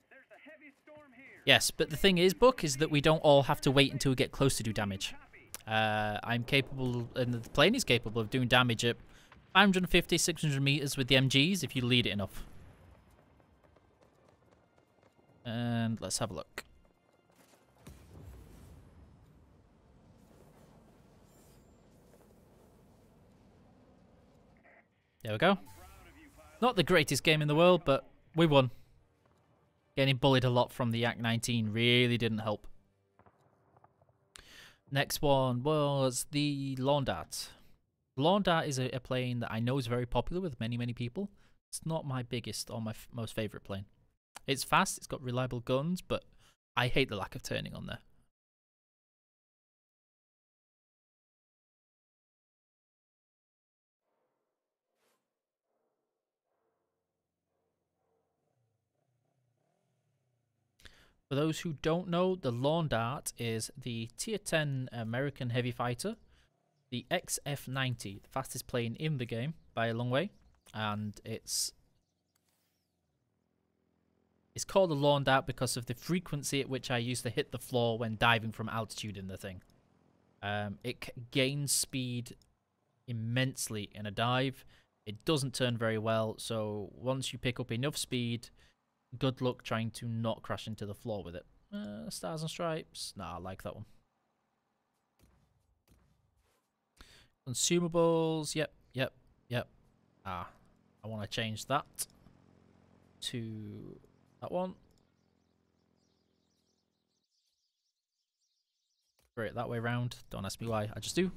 There's a heavy storm here. Yes, but the thing is, Buck, is that we don't all have to wait until we get close to do damage. I'm capable, and the plane is capable of doing damage at 550, 600 meters with the MGs if you lead it enough. And let's have a look. There we go. Not the greatest game in the world, but we won. Getting bullied a lot from the Yak 19 really didn't help. Next one was the Lawn Dart. Lawn Dart is a plane that I know is very popular with many, many people. It's not my biggest or my most favourite plane. It's fast, it's got reliable guns, but I hate the lack of turning on there. For those who don't know, the Lawn Dart is the Tier 10 American heavy fighter, the XF-90, the fastest plane in the game by a long way, and it's called a Lawn Dart because of the frequency at which I used to hit the floor when diving from altitude in the thing. It gains speed immensely in a dive. It doesn't turn very well, so once you pick up enough speed, good luck trying to not crash into the floor with it. Stars and Stripes. Nah, I like that one. Consumables. Yep. I want to change that to that one. Great, that way round. Don't ask me why. I just do.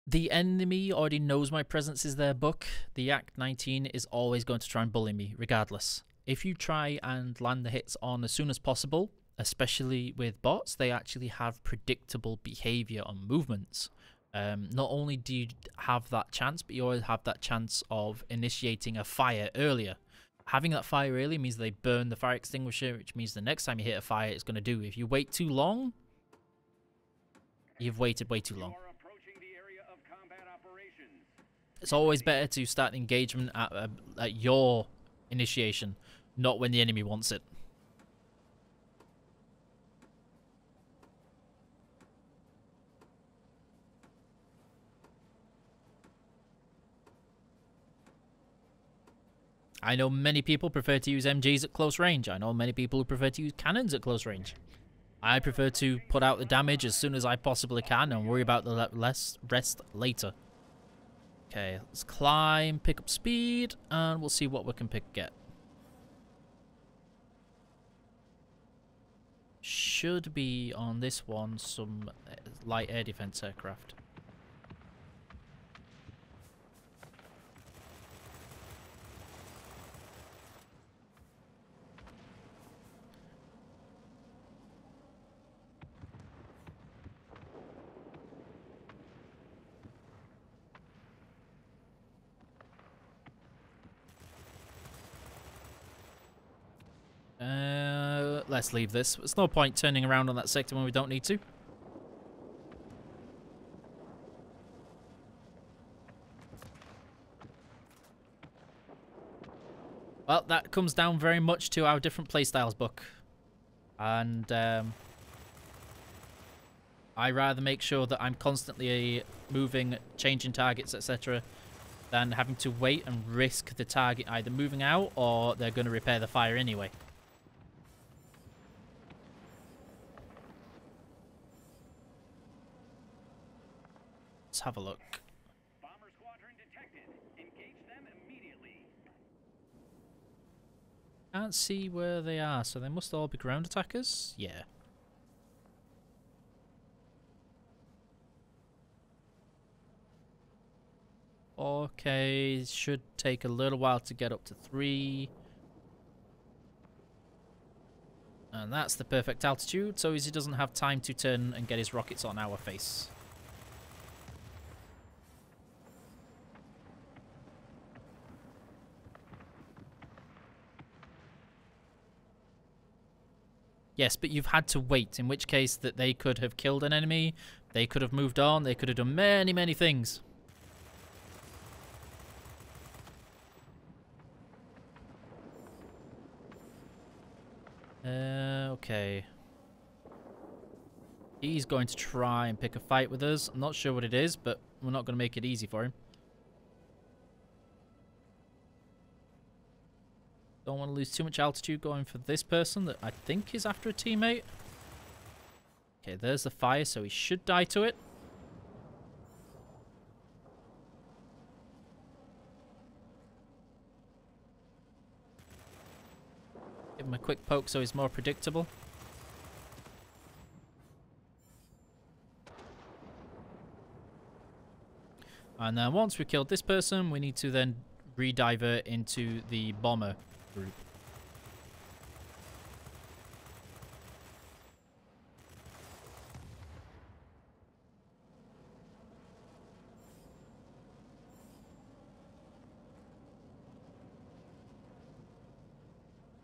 The enemy already knows my presence is there, Buck. The Yak 19 is always going to try and bully me, regardless. If you try and land the hits on as soon as possible, especially with bots, they actually have predictable behavior on movements. Not only do you have that chance, but you always have that chance of initiating a fire earlier. Having that fire early means they burn the fire extinguisher, which means the next time you hit a fire, it's going to do. If you wait too long, you've waited way too long. It's always better to start engagement at your initiation, not when the enemy wants it. I know many people prefer to use MGs at close range. I know many people who prefer to use cannons at close range. I prefer to put out the damage as soon as I possibly can and worry about the rest later. Okay, let's climb, pick up speed, and we'll see what we can get. Should be on this one some light air defense aircraft. Let's leave this. There's no point turning around on that sector when we don't need to. Well, that comes down very much to our different playstyles book. And I rather make sure that I'm constantly moving, changing targets, etc., than having to wait and risk the target either moving out or they're going to repair the fire anyway. Let's have a look. Bomber squadron detected. Engage them immediately. Can't see where they are, so they must all be ground attackers? Yeah. Okay, should take a little while to get up to 3. And that's the perfect altitude, so he doesn't have time to turn and get his rockets on our face. Yes, but you've had to wait, in which case that they could have killed an enemy, they could have moved on, they could have done many, many things. Okay. He's going to try and pick a fight with us. I'm not sure what it is, but we're not going to make it easy for him. Don't want to lose too much altitude going for this person that I think is after a teammate. Okay, there's the fire, so he should die to it. Give him a quick poke so he's more predictable. And then once we've killed this person, we need to then re-divert into the bomber group.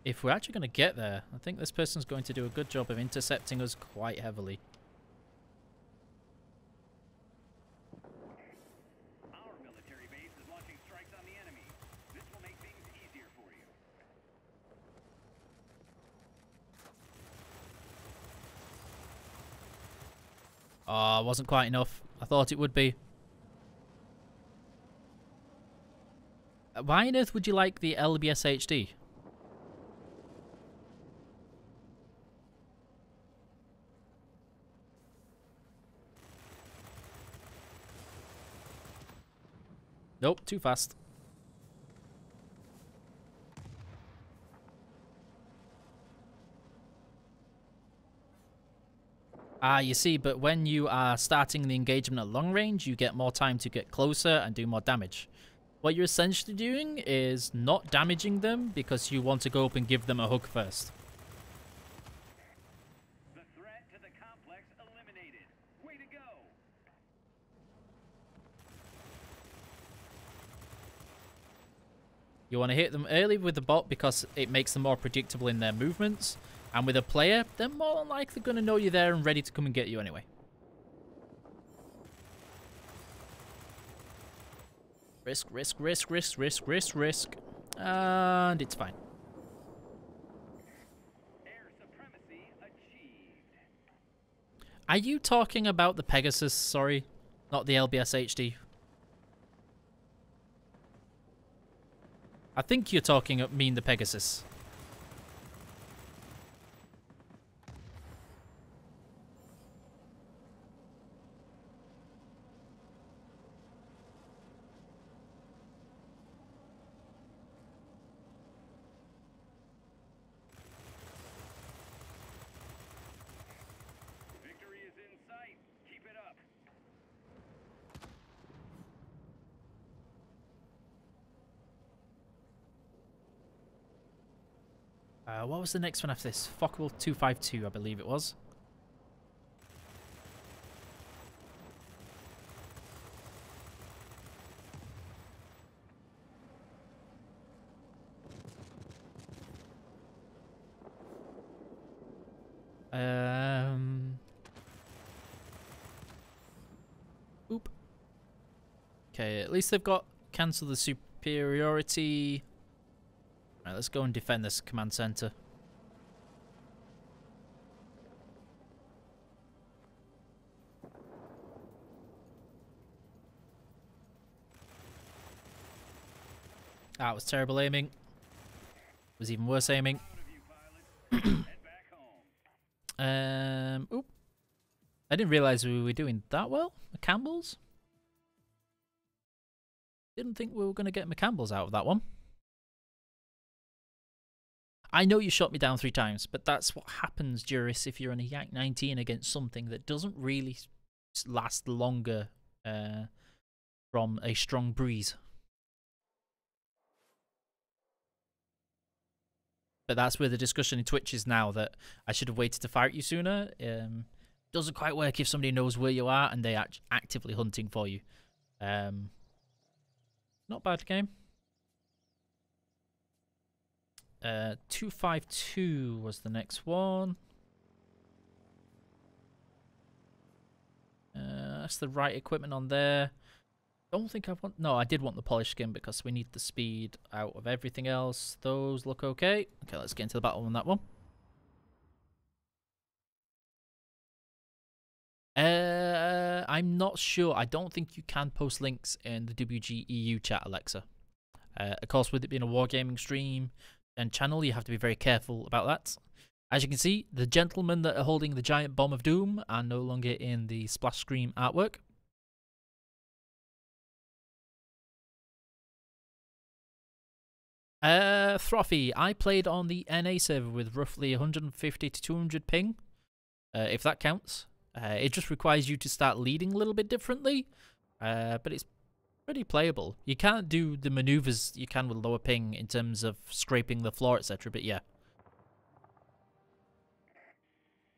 If we're actually going to get there, I think this person's going to do a good job of intercepting us quite heavily. Our military base is launching strikes on the enemy. This will make things easier for you. Oh, wasn't quite enough. I thought it would be. Why on earth would you like the LBS HD? Nope, too fast. Ah, you see, but when you are starting the engagement at long range, you get more time to get closer and do more damage. What you're essentially doing is not damaging them because you want to go up and give them a hug first. The threat to the complex eliminated. Way to go! You want to hit them early with the bot because it makes them more predictable in their movements. And with a player, they're more than likely going to know you're there and ready to come and get you anyway. Risk, risk, risk, risk, risk, risk, risk. And it's fine. Air supremacy achieved. Are you talking about the Pegasus? Sorry, not the LBS HD. I think you're talking mean the Pegasus. Victory is in sight. Keep it up. What was the next one after this? Focke 252, I believe it was. Oop. Okay, at least they've got cancel the superiority. Alright, let's go and defend this command center. That was terrible aiming. It was even worse aiming. Oop. I didn't realize we were doing that well. McCampbell's? Didn't think we were going to get McCampbell's out of that one. I know you shot me down 3 times, but that's what happens, Juris, if you're on a Yak 19 against something that doesn't really last longer from a strong breeze. But that's where the discussion in Twitch is now, that I should have waited to fire at you sooner. Doesn't quite work if somebody knows where you are and they're actively hunting for you. Not bad game. 252 was the next one. That's the right equipment on there. Don't think I want... No, I did want the polished skin because we need the speed out of everything else. Those look okay. Okay, let's get into the battle on that one. I'm not sure. I don't think you can post links in the WGEU chat, Alexa. Of course, with it being a wargaming stream and channel, you have to be very careful about that. As you can see, the gentlemen that are holding the giant bomb of doom are no longer in the splash screen artwork. Trophy. I played on the NA server with roughly 150 to 200 ping, if that counts. It just requires you to start leading a little bit differently, but it's pretty playable. You can't do the maneuvers you can with lower ping in terms of scraping the floor, etc., but yeah.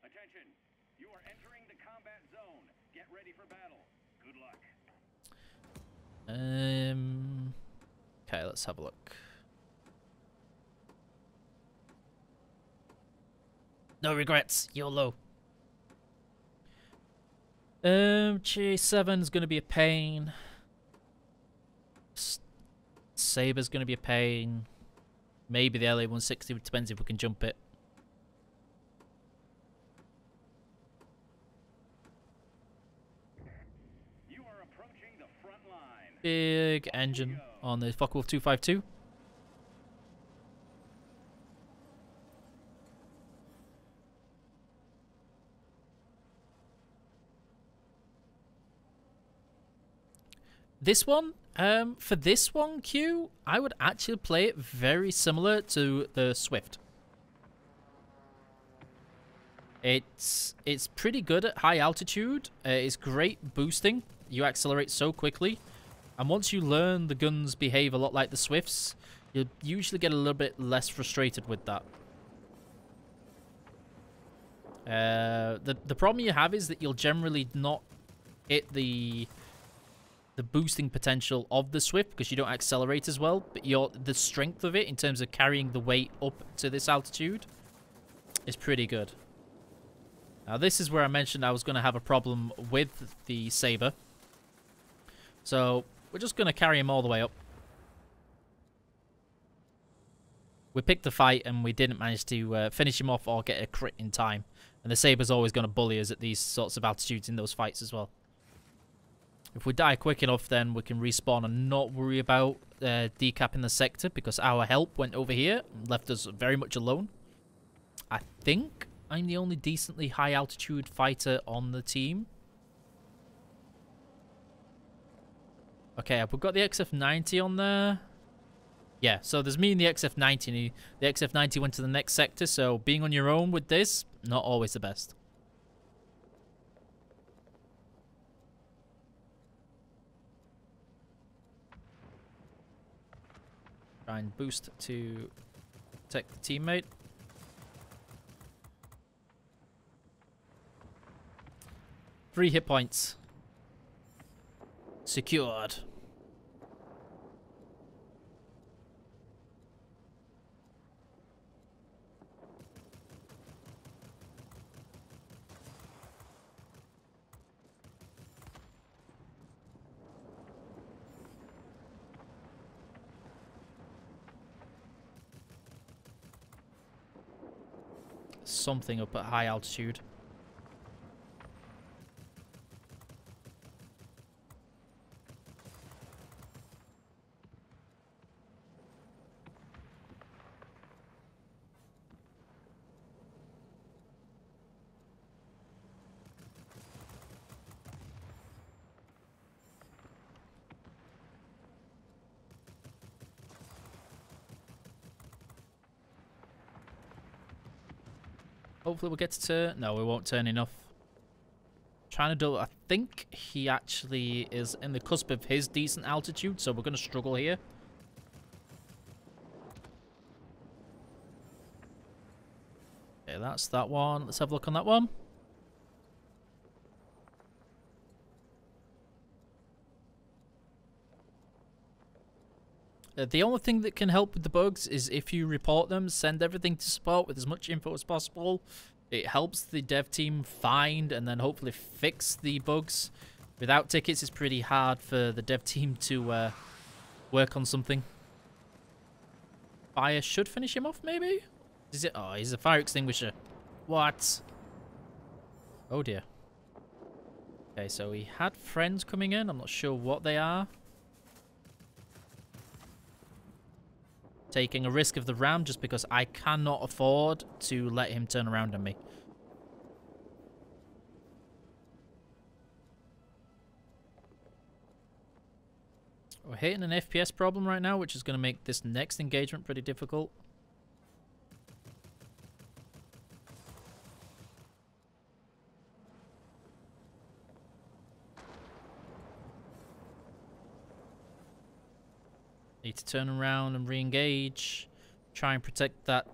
Attention, you are entering the combat zone. Get ready for battle. Good luck. Okay, let's have a look. No regrets, YOLO. J7 is going to be a pain. Saber's going to be a pain. Maybe the LA 160, depends if we can jump it. You are approaching the front line. Big engine on the Focke-Wulf 252. This one, for this one, Q, I would actually play it very similar to the Swift. It's pretty good at high altitude. It's great boosting. You accelerate so quickly. And once you learn the guns behave a lot like the Swifts, you'll usually get a little bit less frustrated with that. The problem you have is that you'll generally not hit the boosting potential of the Swift because you don't accelerate as well, but the strength of it in terms of carrying the weight up to this altitude is pretty good. Now this is where I mentioned I was going to have a problem with the Saber, so we're just going to carry him all the way up. We picked the fight and we didn't manage to finish him off or get a crit in time, and the Saber's always going to bully us at these sorts of altitudes in those fights as well. If we die quick enough, then we can respawn and not worry about decapping the sector because our help went over here and left us very much alone. I think I'm the only decently high altitude fighter on the team. Okay, we've got the XF90 on there. Yeah, so there's me and the XF90. The XF90 went to the next sector, so being on your own with this, not always the best. Try and boost to protect the teammate. Three hit points. Secured. something up at high altitude. Hopefully we'll get to turn. No, we won't turn enough. Trying to do. I think he actually is in the cusp of his decent altitude, so we're going to struggle here. Okay, that's that one. Let's have a look on that one. The only thing that can help with the bugs is if you report them, send everything to support with as much info as possible. It helps the dev team find and then hopefully fix the bugs. Without tickets, it's pretty hard for the dev team to work on something. Fire should finish him off, maybe? Is it? Oh, he's a fire extinguisher. What? Oh, dear. Okay, so he had friends coming in. I'm not sure what they are. Taking a risk of the ram just because I cannot afford to let him turn around on me. We're hitting an FPS problem right now, which is going to make this next engagement pretty difficult. Need to turn around and re-engage. Try and protect that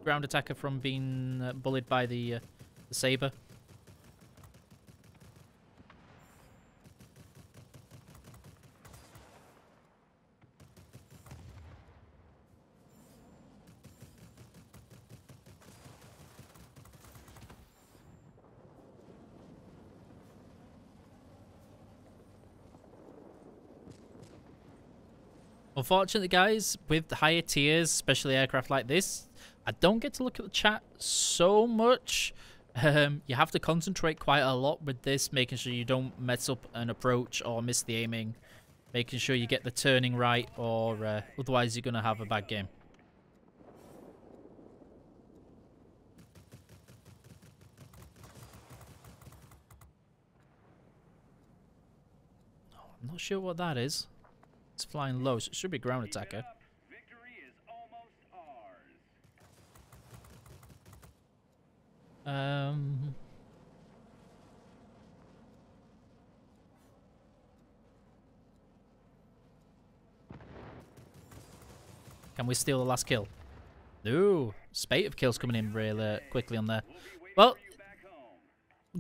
ground attacker from being bullied by the saber. Unfortunately, guys, with higher tiers, especially aircraft like this, I don't get to look at the chat so much. You have to concentrate quite a lot with this, making sure you don't mess up an approach or miss the aiming, making sure you get the turning right, or otherwise you're going to have a bad game. I'm not sure what that is. It's flying low, so it should be ground attacker. Victory is almost ours. Can we steal the last kill? No. Spate of kills coming in really quickly on there. Well,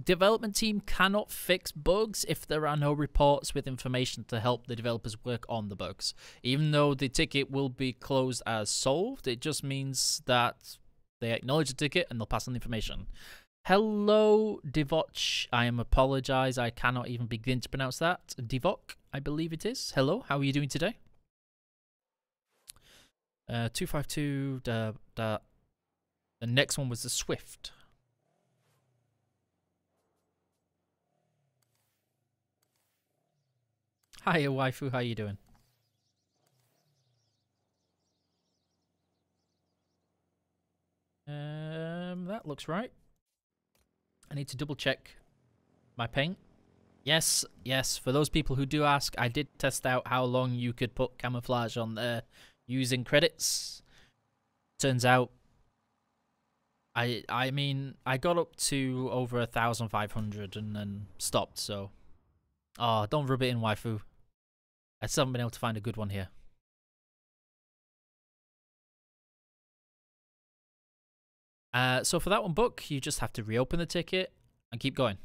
development team cannot fix bugs if there are no reports with information to help the developers work on the bugs. Even though the ticket will be closed as solved, it just means that they acknowledge the ticket and they'll pass on the information. Hello, Divoch. I apologize. I cannot even begin to pronounce that. Divoch, I believe it is. Hello, how are you doing today? 252. The next one was the Swift. Hiya, waifu. How you doing? That looks right. I need to double check my paint. Yes, yes. For those people who do ask, I did test out how long you could put camouflage on there using credits. Turns out, I mean, I got up to over 1,500 and then stopped. So, oh, don't rub it in, waifu. I still haven't been able to find a good one here. So for that one book, you just have to reopen the ticket and keep going.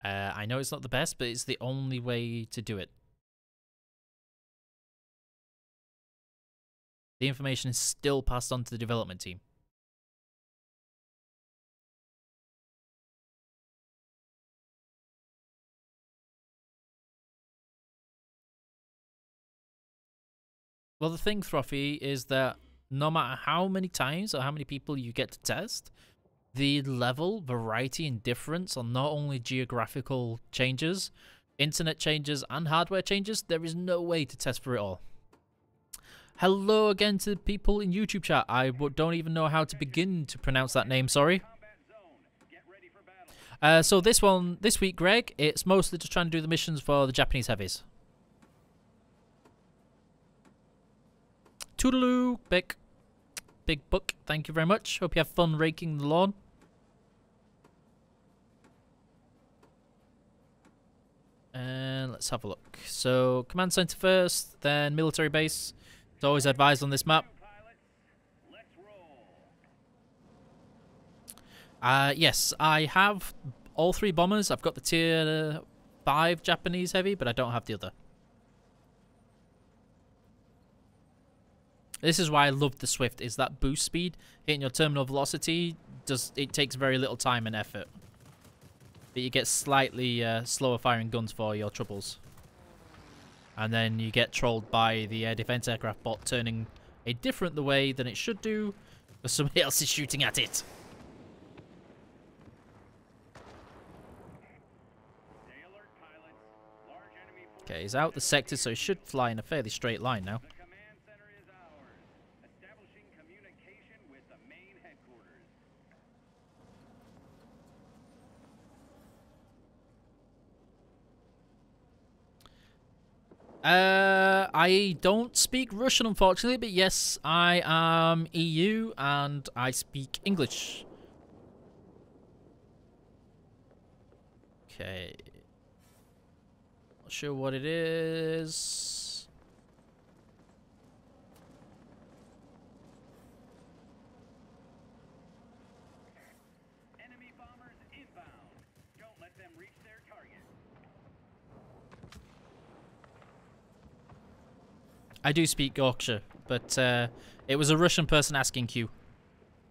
I know it's not the best, but it's the only way to do it. The information is still passed on to the development team. Well, the thing, Trophy, is that no matter how many times or how many people you get to test, the level, variety, and difference on not only geographical changes, internet changes, and hardware changes, there is no way to test for it all. Hello again to the people in YouTube chat. I don't even know how to begin to pronounce that name, sorry. So this week, Greg, it's mostly just trying to do the missions for the Japanese heavies. Toodaloo, Big Buck, thank you very much. Hope you have fun raking the lawn. And let's have a look. So, command center first, then military base. It's always advised on this map. Yes, I have all 3 bombers. I've got the tier 5 Japanese heavy, but I don't have the other. This is why I love the Swift, is that boost speed. Hitting your terminal velocity, it takes very little time and effort. But you get slightly slower firing guns for your troubles. And then you get trolled by the air defense aircraft bot turning a different the way than it should do, because somebody else is shooting at it. Okay, he's out the sector, so he should fly in a fairly straight line now. I don't speak Russian, unfortunately, but yes, I am EU and I speak English. Okay. Not sure what it is. Enemy bombers inbound. Don't let them reach their target. I do speak Yorkshire, but it was a Russian person asking Q.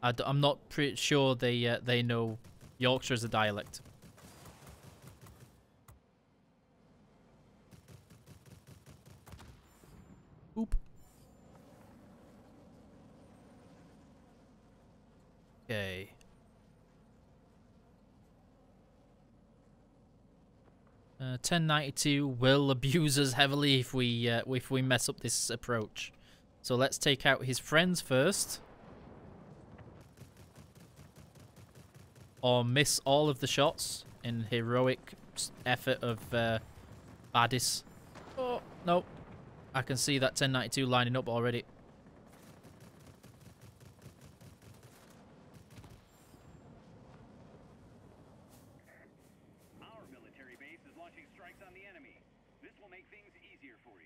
I'm not pretty sure they know Yorkshire as a dialect. Oop. Okay. Uh, 1092 will abuse us heavily if we mess up this approach. So let's take out his friends first. Or miss all of the shots in heroic effort of Badis. Oh, no. I can see that 1092 lining up already.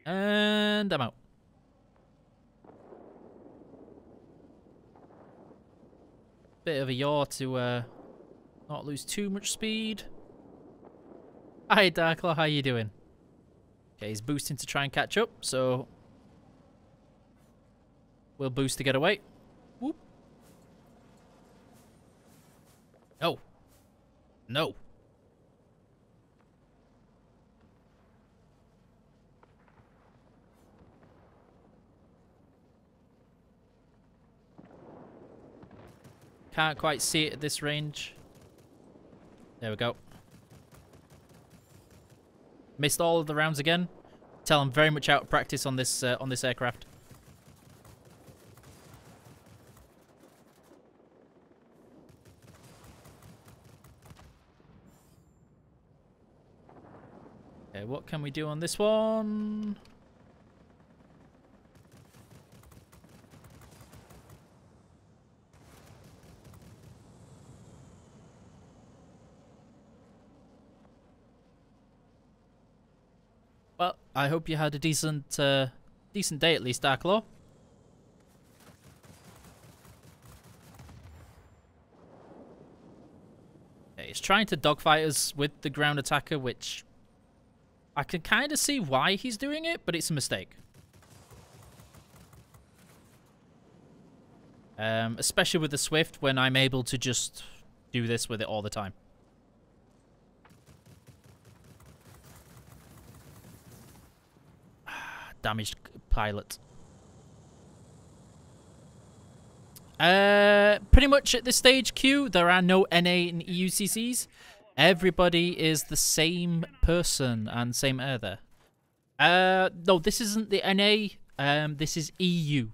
And I'm out. Bit of a yaw to not lose too much speed. Hi Darklaw, how you doing? Okay, he's boosting to try and catch up, so we'll boost to get away. Whoop. No. No. Can't quite see it at this range. There we go. Missed all of the rounds again. Tell I'm very much out of practice on this aircraft. Okay, what can we do on this one? Well, I hope you had a decent day at least, Darklaw. Okay, he's trying to dogfight us with the ground attacker, which I can kind of see why he's doing it, but it's a mistake. Especially with the Swift, when I'm able to just do this with it all the time. Damaged pilot. Pretty much at this stage, Q, there are no NA and EUCCs. Everybody is the same person and same air there. No, this isn't the NA. This is EU.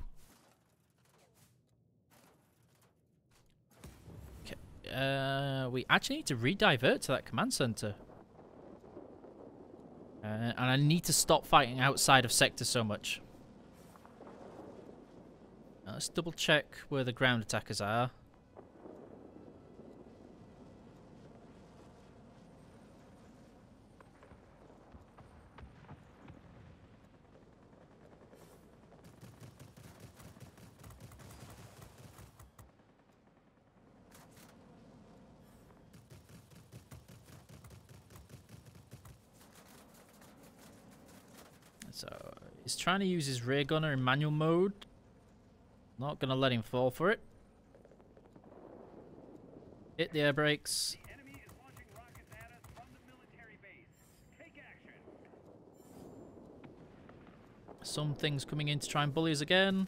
Okay. We actually need to redivert to that command center. And I need to stop fighting outside of sector so much. Now, let's double check where the ground attackers are. So, he's trying to use his rear gunner in manual mode. Not going to let him fall for it. Hit the air brakes. The enemy is launching rockets at us from the military base. Take action. Some things coming in to try and bully us again.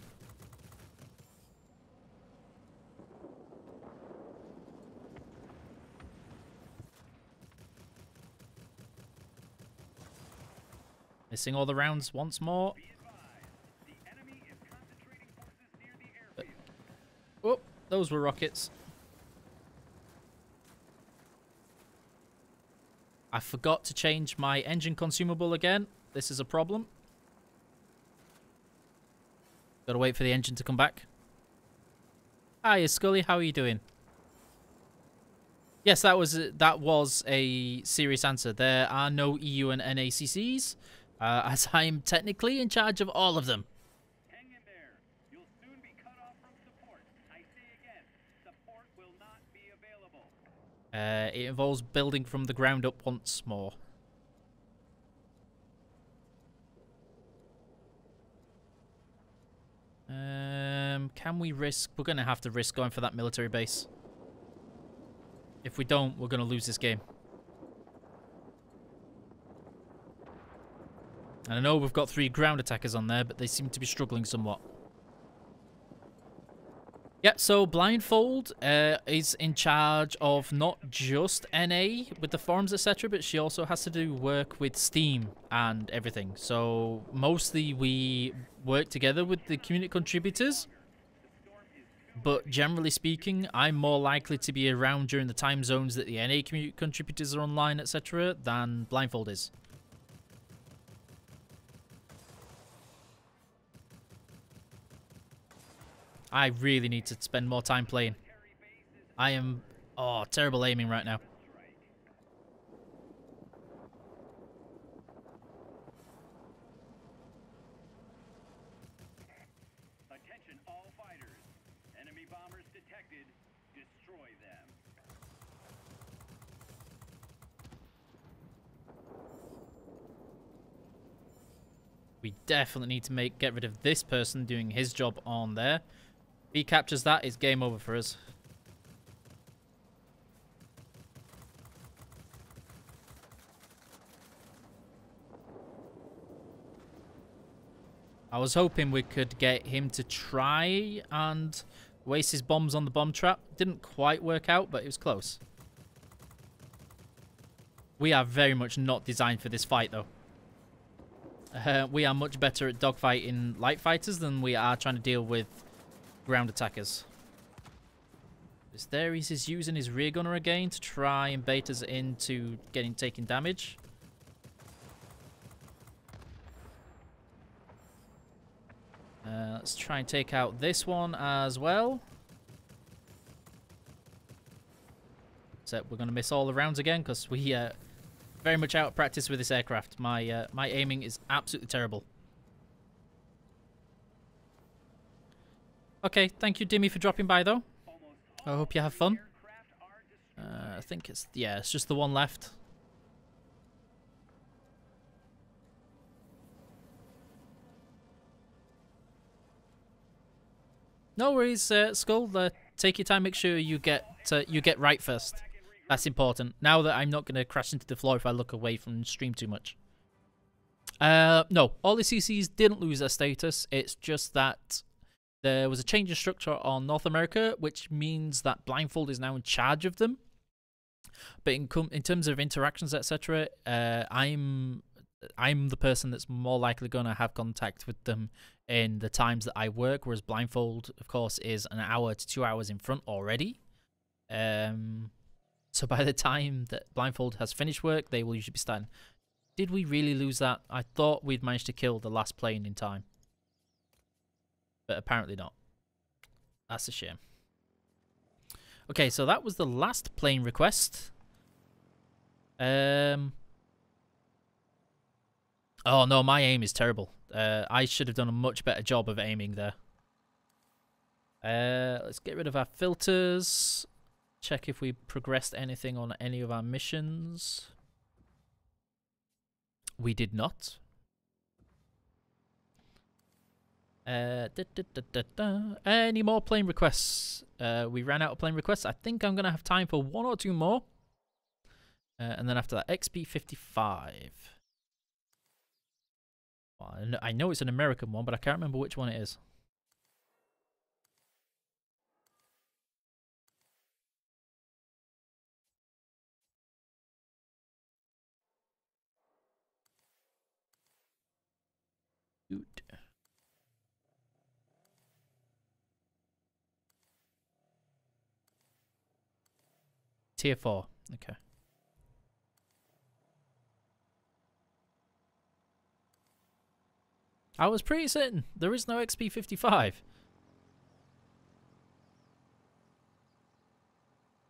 Missing all the rounds once more. Be advised, the enemy is concentrating forces near the airfield. Oh, those were rockets. I forgot to change my engine consumable again. This is a problem. Gotta wait for the engine to come back. Hiya, Scully. How are you doing? Yes, that was a serious answer. There are no EU and NACCs, as I am technically in charge of all of them. Hang in there. You'll soon be cut off from support. I say again, support will not be available. It involves building from the ground up once more. Can we risk? We're going to have to risk going for that military base. If we don't, we're going to lose this game. And I know we've got 3 ground attackers on there, but they seem to be struggling somewhat. Yeah, so Blindfold is in charge of not just NA with the forums, etc., but she also has to do work with Steam and everything. So mostly we work together with the community contributors, but generally speaking, I'm more likely to be around during the time zones that the NA community contributors are online, etc., than Blindfold is. I really need to spend more time playing. I am, terrible aiming right now. Attention all fighters. Enemy bombers detected. Destroy them. We definitely need to get rid of this person doing his job on there. If he captures that, it's game over for us. I was hoping we could get him to try and waste his bombs on the bomb trap. Didn't quite work out, but it was close. We are very much not designed for this fight, though. We are much better at dogfighting light fighters than we are trying to deal with ground attackers. He's just using his rear gunner again to try and bait us into taking damage. Let's try and take out this one as well. So we're going to miss all the rounds again because we very much out of practice with this aircraft. My aiming is absolutely terrible. Okay, thank you, Dimmy, for dropping by, though. I hope you have fun. I think it's just the one left. No worries, Skull. Take your time. Make sure you get right first. That's important. Now that I'm not going to crash into the floor if I look away from the stream too much. No, all the CCs didn't lose their status. It's just that There was a change in structure on North America, which means that Blindfold is now in charge of them. But in terms of interactions, etc., I'm the person that's more likely going to have contact with them in the times that I work, whereas Blindfold, of course, is an hour to 2 hours in front already. So by the time that Blindfold has finished work, they will usually be starting. Did we really lose that? I thought we'd managed to kill the last plane in time. But apparently not. That's a shame. Okay, so that was the last plane request. Oh no, my aim is terrible. I should have done a much better job of aiming there. Let's get rid of our filters. Check if we progressed anything on any of our missions. We did not. Any more plane requests? We ran out of plane requests. I think I'm going to have time for 1 or 2 more. And then after that, XP55. Well, I know it's an American one, but I can't remember which one it is. Dude. Tier 4. Okay. I was pretty certain there is no XP55.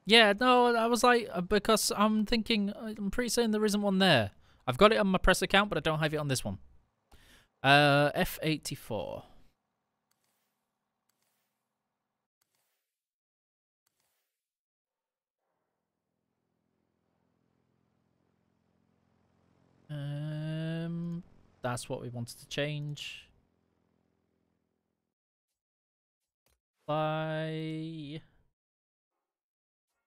Yeah, no, I was like, because I'm thinking, I'm pretty certain there isn't one there. I've got it on my press account, but I don't have it on this one. F84. That's what we wanted to change. I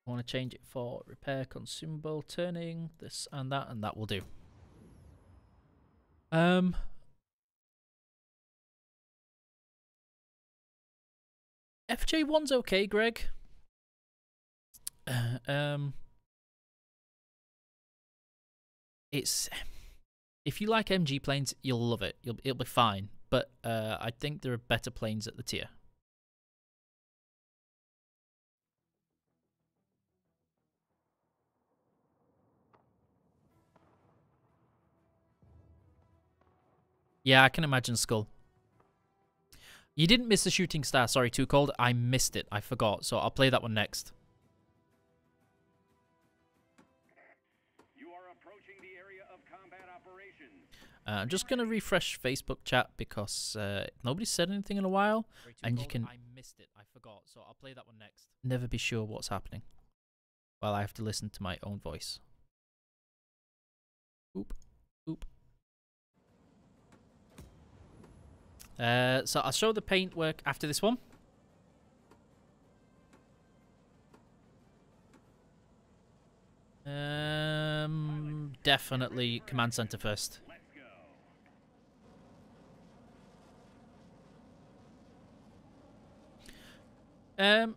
want to change it for repair consumable turning, this and that will do. FJ1's okay, Greg. It's, if you like MG planes, you'll love it. It'll be fine. But I think there are better planes at the tier. Yeah, I can imagine Skull. You didn't miss the shooting star. Sorry, Too Cold. I missed it. I forgot. So I'll play that one next. You are approaching the area of combat operations. I'm just going to refresh Facebook chat because nobody's said anything in a while. And you can... I missed it. I forgot. So I'll play that one next. Never be sure what's happening. Well, I have to listen to my own voice. Oop. Oop. So I'll show the paint work after this one. Definitely command center first. I'm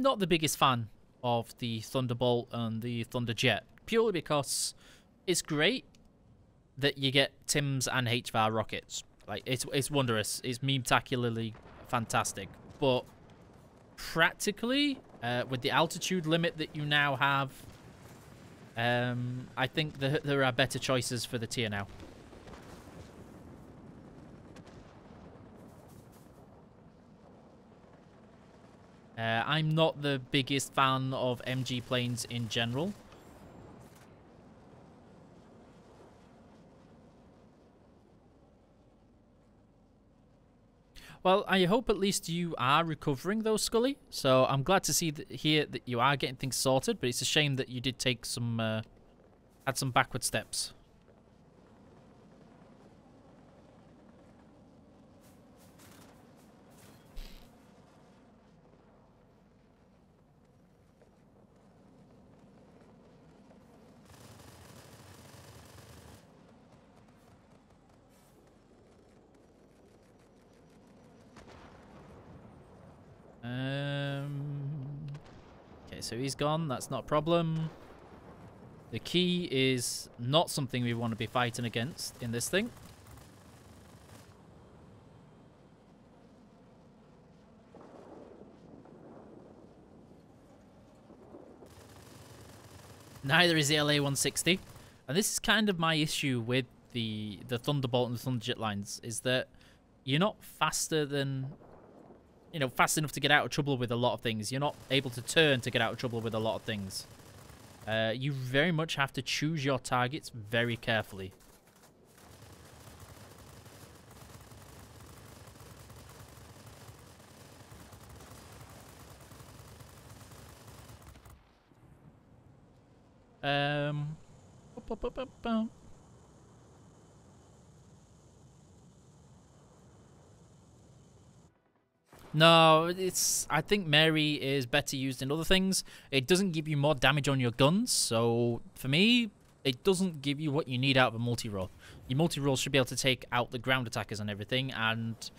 not the biggest fan of the Thunderbolt and the Thunderjet, purely because it's great that you get Tims and HVAR rockets. Like, it's wondrous. It's meme-tacularly fantastic. But practically, with the altitude limit that you now have, I think there are better choices for the tier now. I'm not the biggest fan of MG planes in general. Well, I hope at least you are recovering though, Scully. So I'm glad to see here that you are getting things sorted, but it's a shame that you did take some, had some backward steps. Okay, so he's gone. That's not a problem. The key is not something we want to be fighting against in this thing. Neither is the LA-160. And this is kind of my issue with the Thunderbolt and the Thunderjet lines, is that you're not faster than... You know, fast enough to get out of trouble with a lot of things. You're not able to turn to get out of trouble with a lot of things. You very much have to choose your targets very carefully. No, I think Mary is better used in other things. It doesn't give you more damage on your guns, so for me, it doesn't give you what you need out of a multi-roll. Your multi-roll should be able to take out the ground attackers and everything, and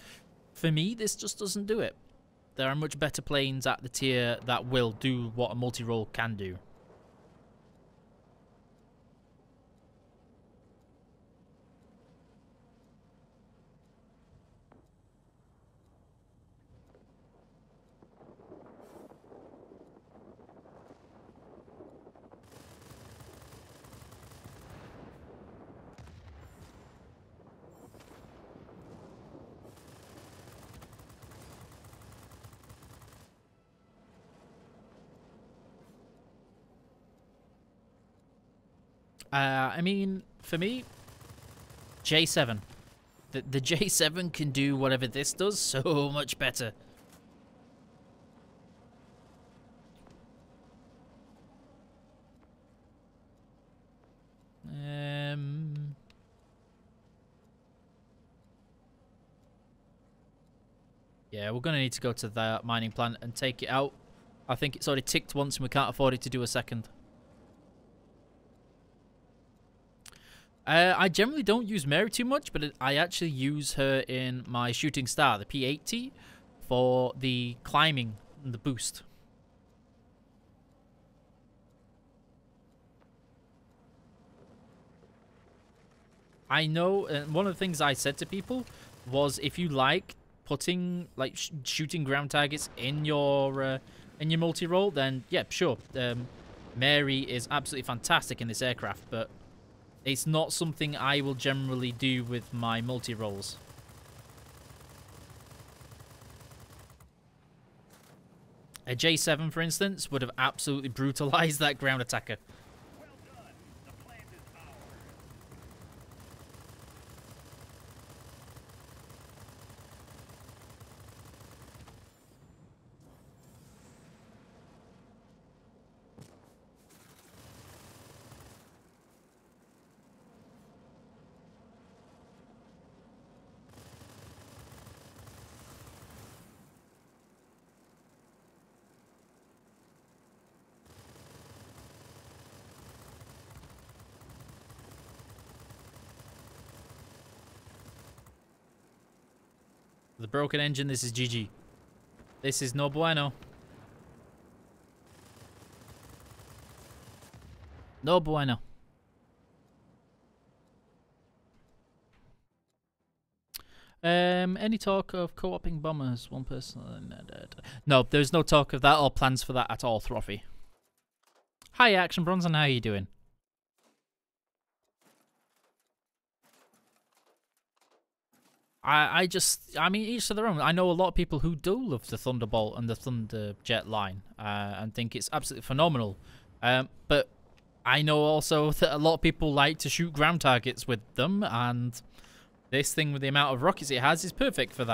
for me, this just doesn't do it. There are much better planes at the tier that will do what a multi-roll can do. I mean, for me, J7. The J7 can do whatever this does so much better. Yeah, we're going to need to go to the mining plant and take it out. I think it's already ticked once and we can't afford it to do a second. I generally don't use Mary too much, but I actually use her in my shooting star, the P80, for the climbing and the boost. I know, and one of the things I said to people was, if you like putting like shooting ground targets in your multi-roll, then yeah, sure. Mary is absolutely fantastic in this aircraft, but it's not something I will generally do with my multi-rolls. A J7, for instance, would have absolutely brutalized that ground attacker. Well done. The plant is ours. The broken engine, this is GG. This is no bueno. No bueno. Any talk of co-oping bombers? One person. No, there's no talk of that or plans for that at all, Trophy. Hi, Action Bronson. How are you doing? I mean, each to their own. I know a lot of people who do love the Thunderbolt and the Thunderjet line and think it's absolutely phenomenal. But I know also that a lot of people like to shoot ground targets with them, and this thing with the amount of rockets it has is perfect for that.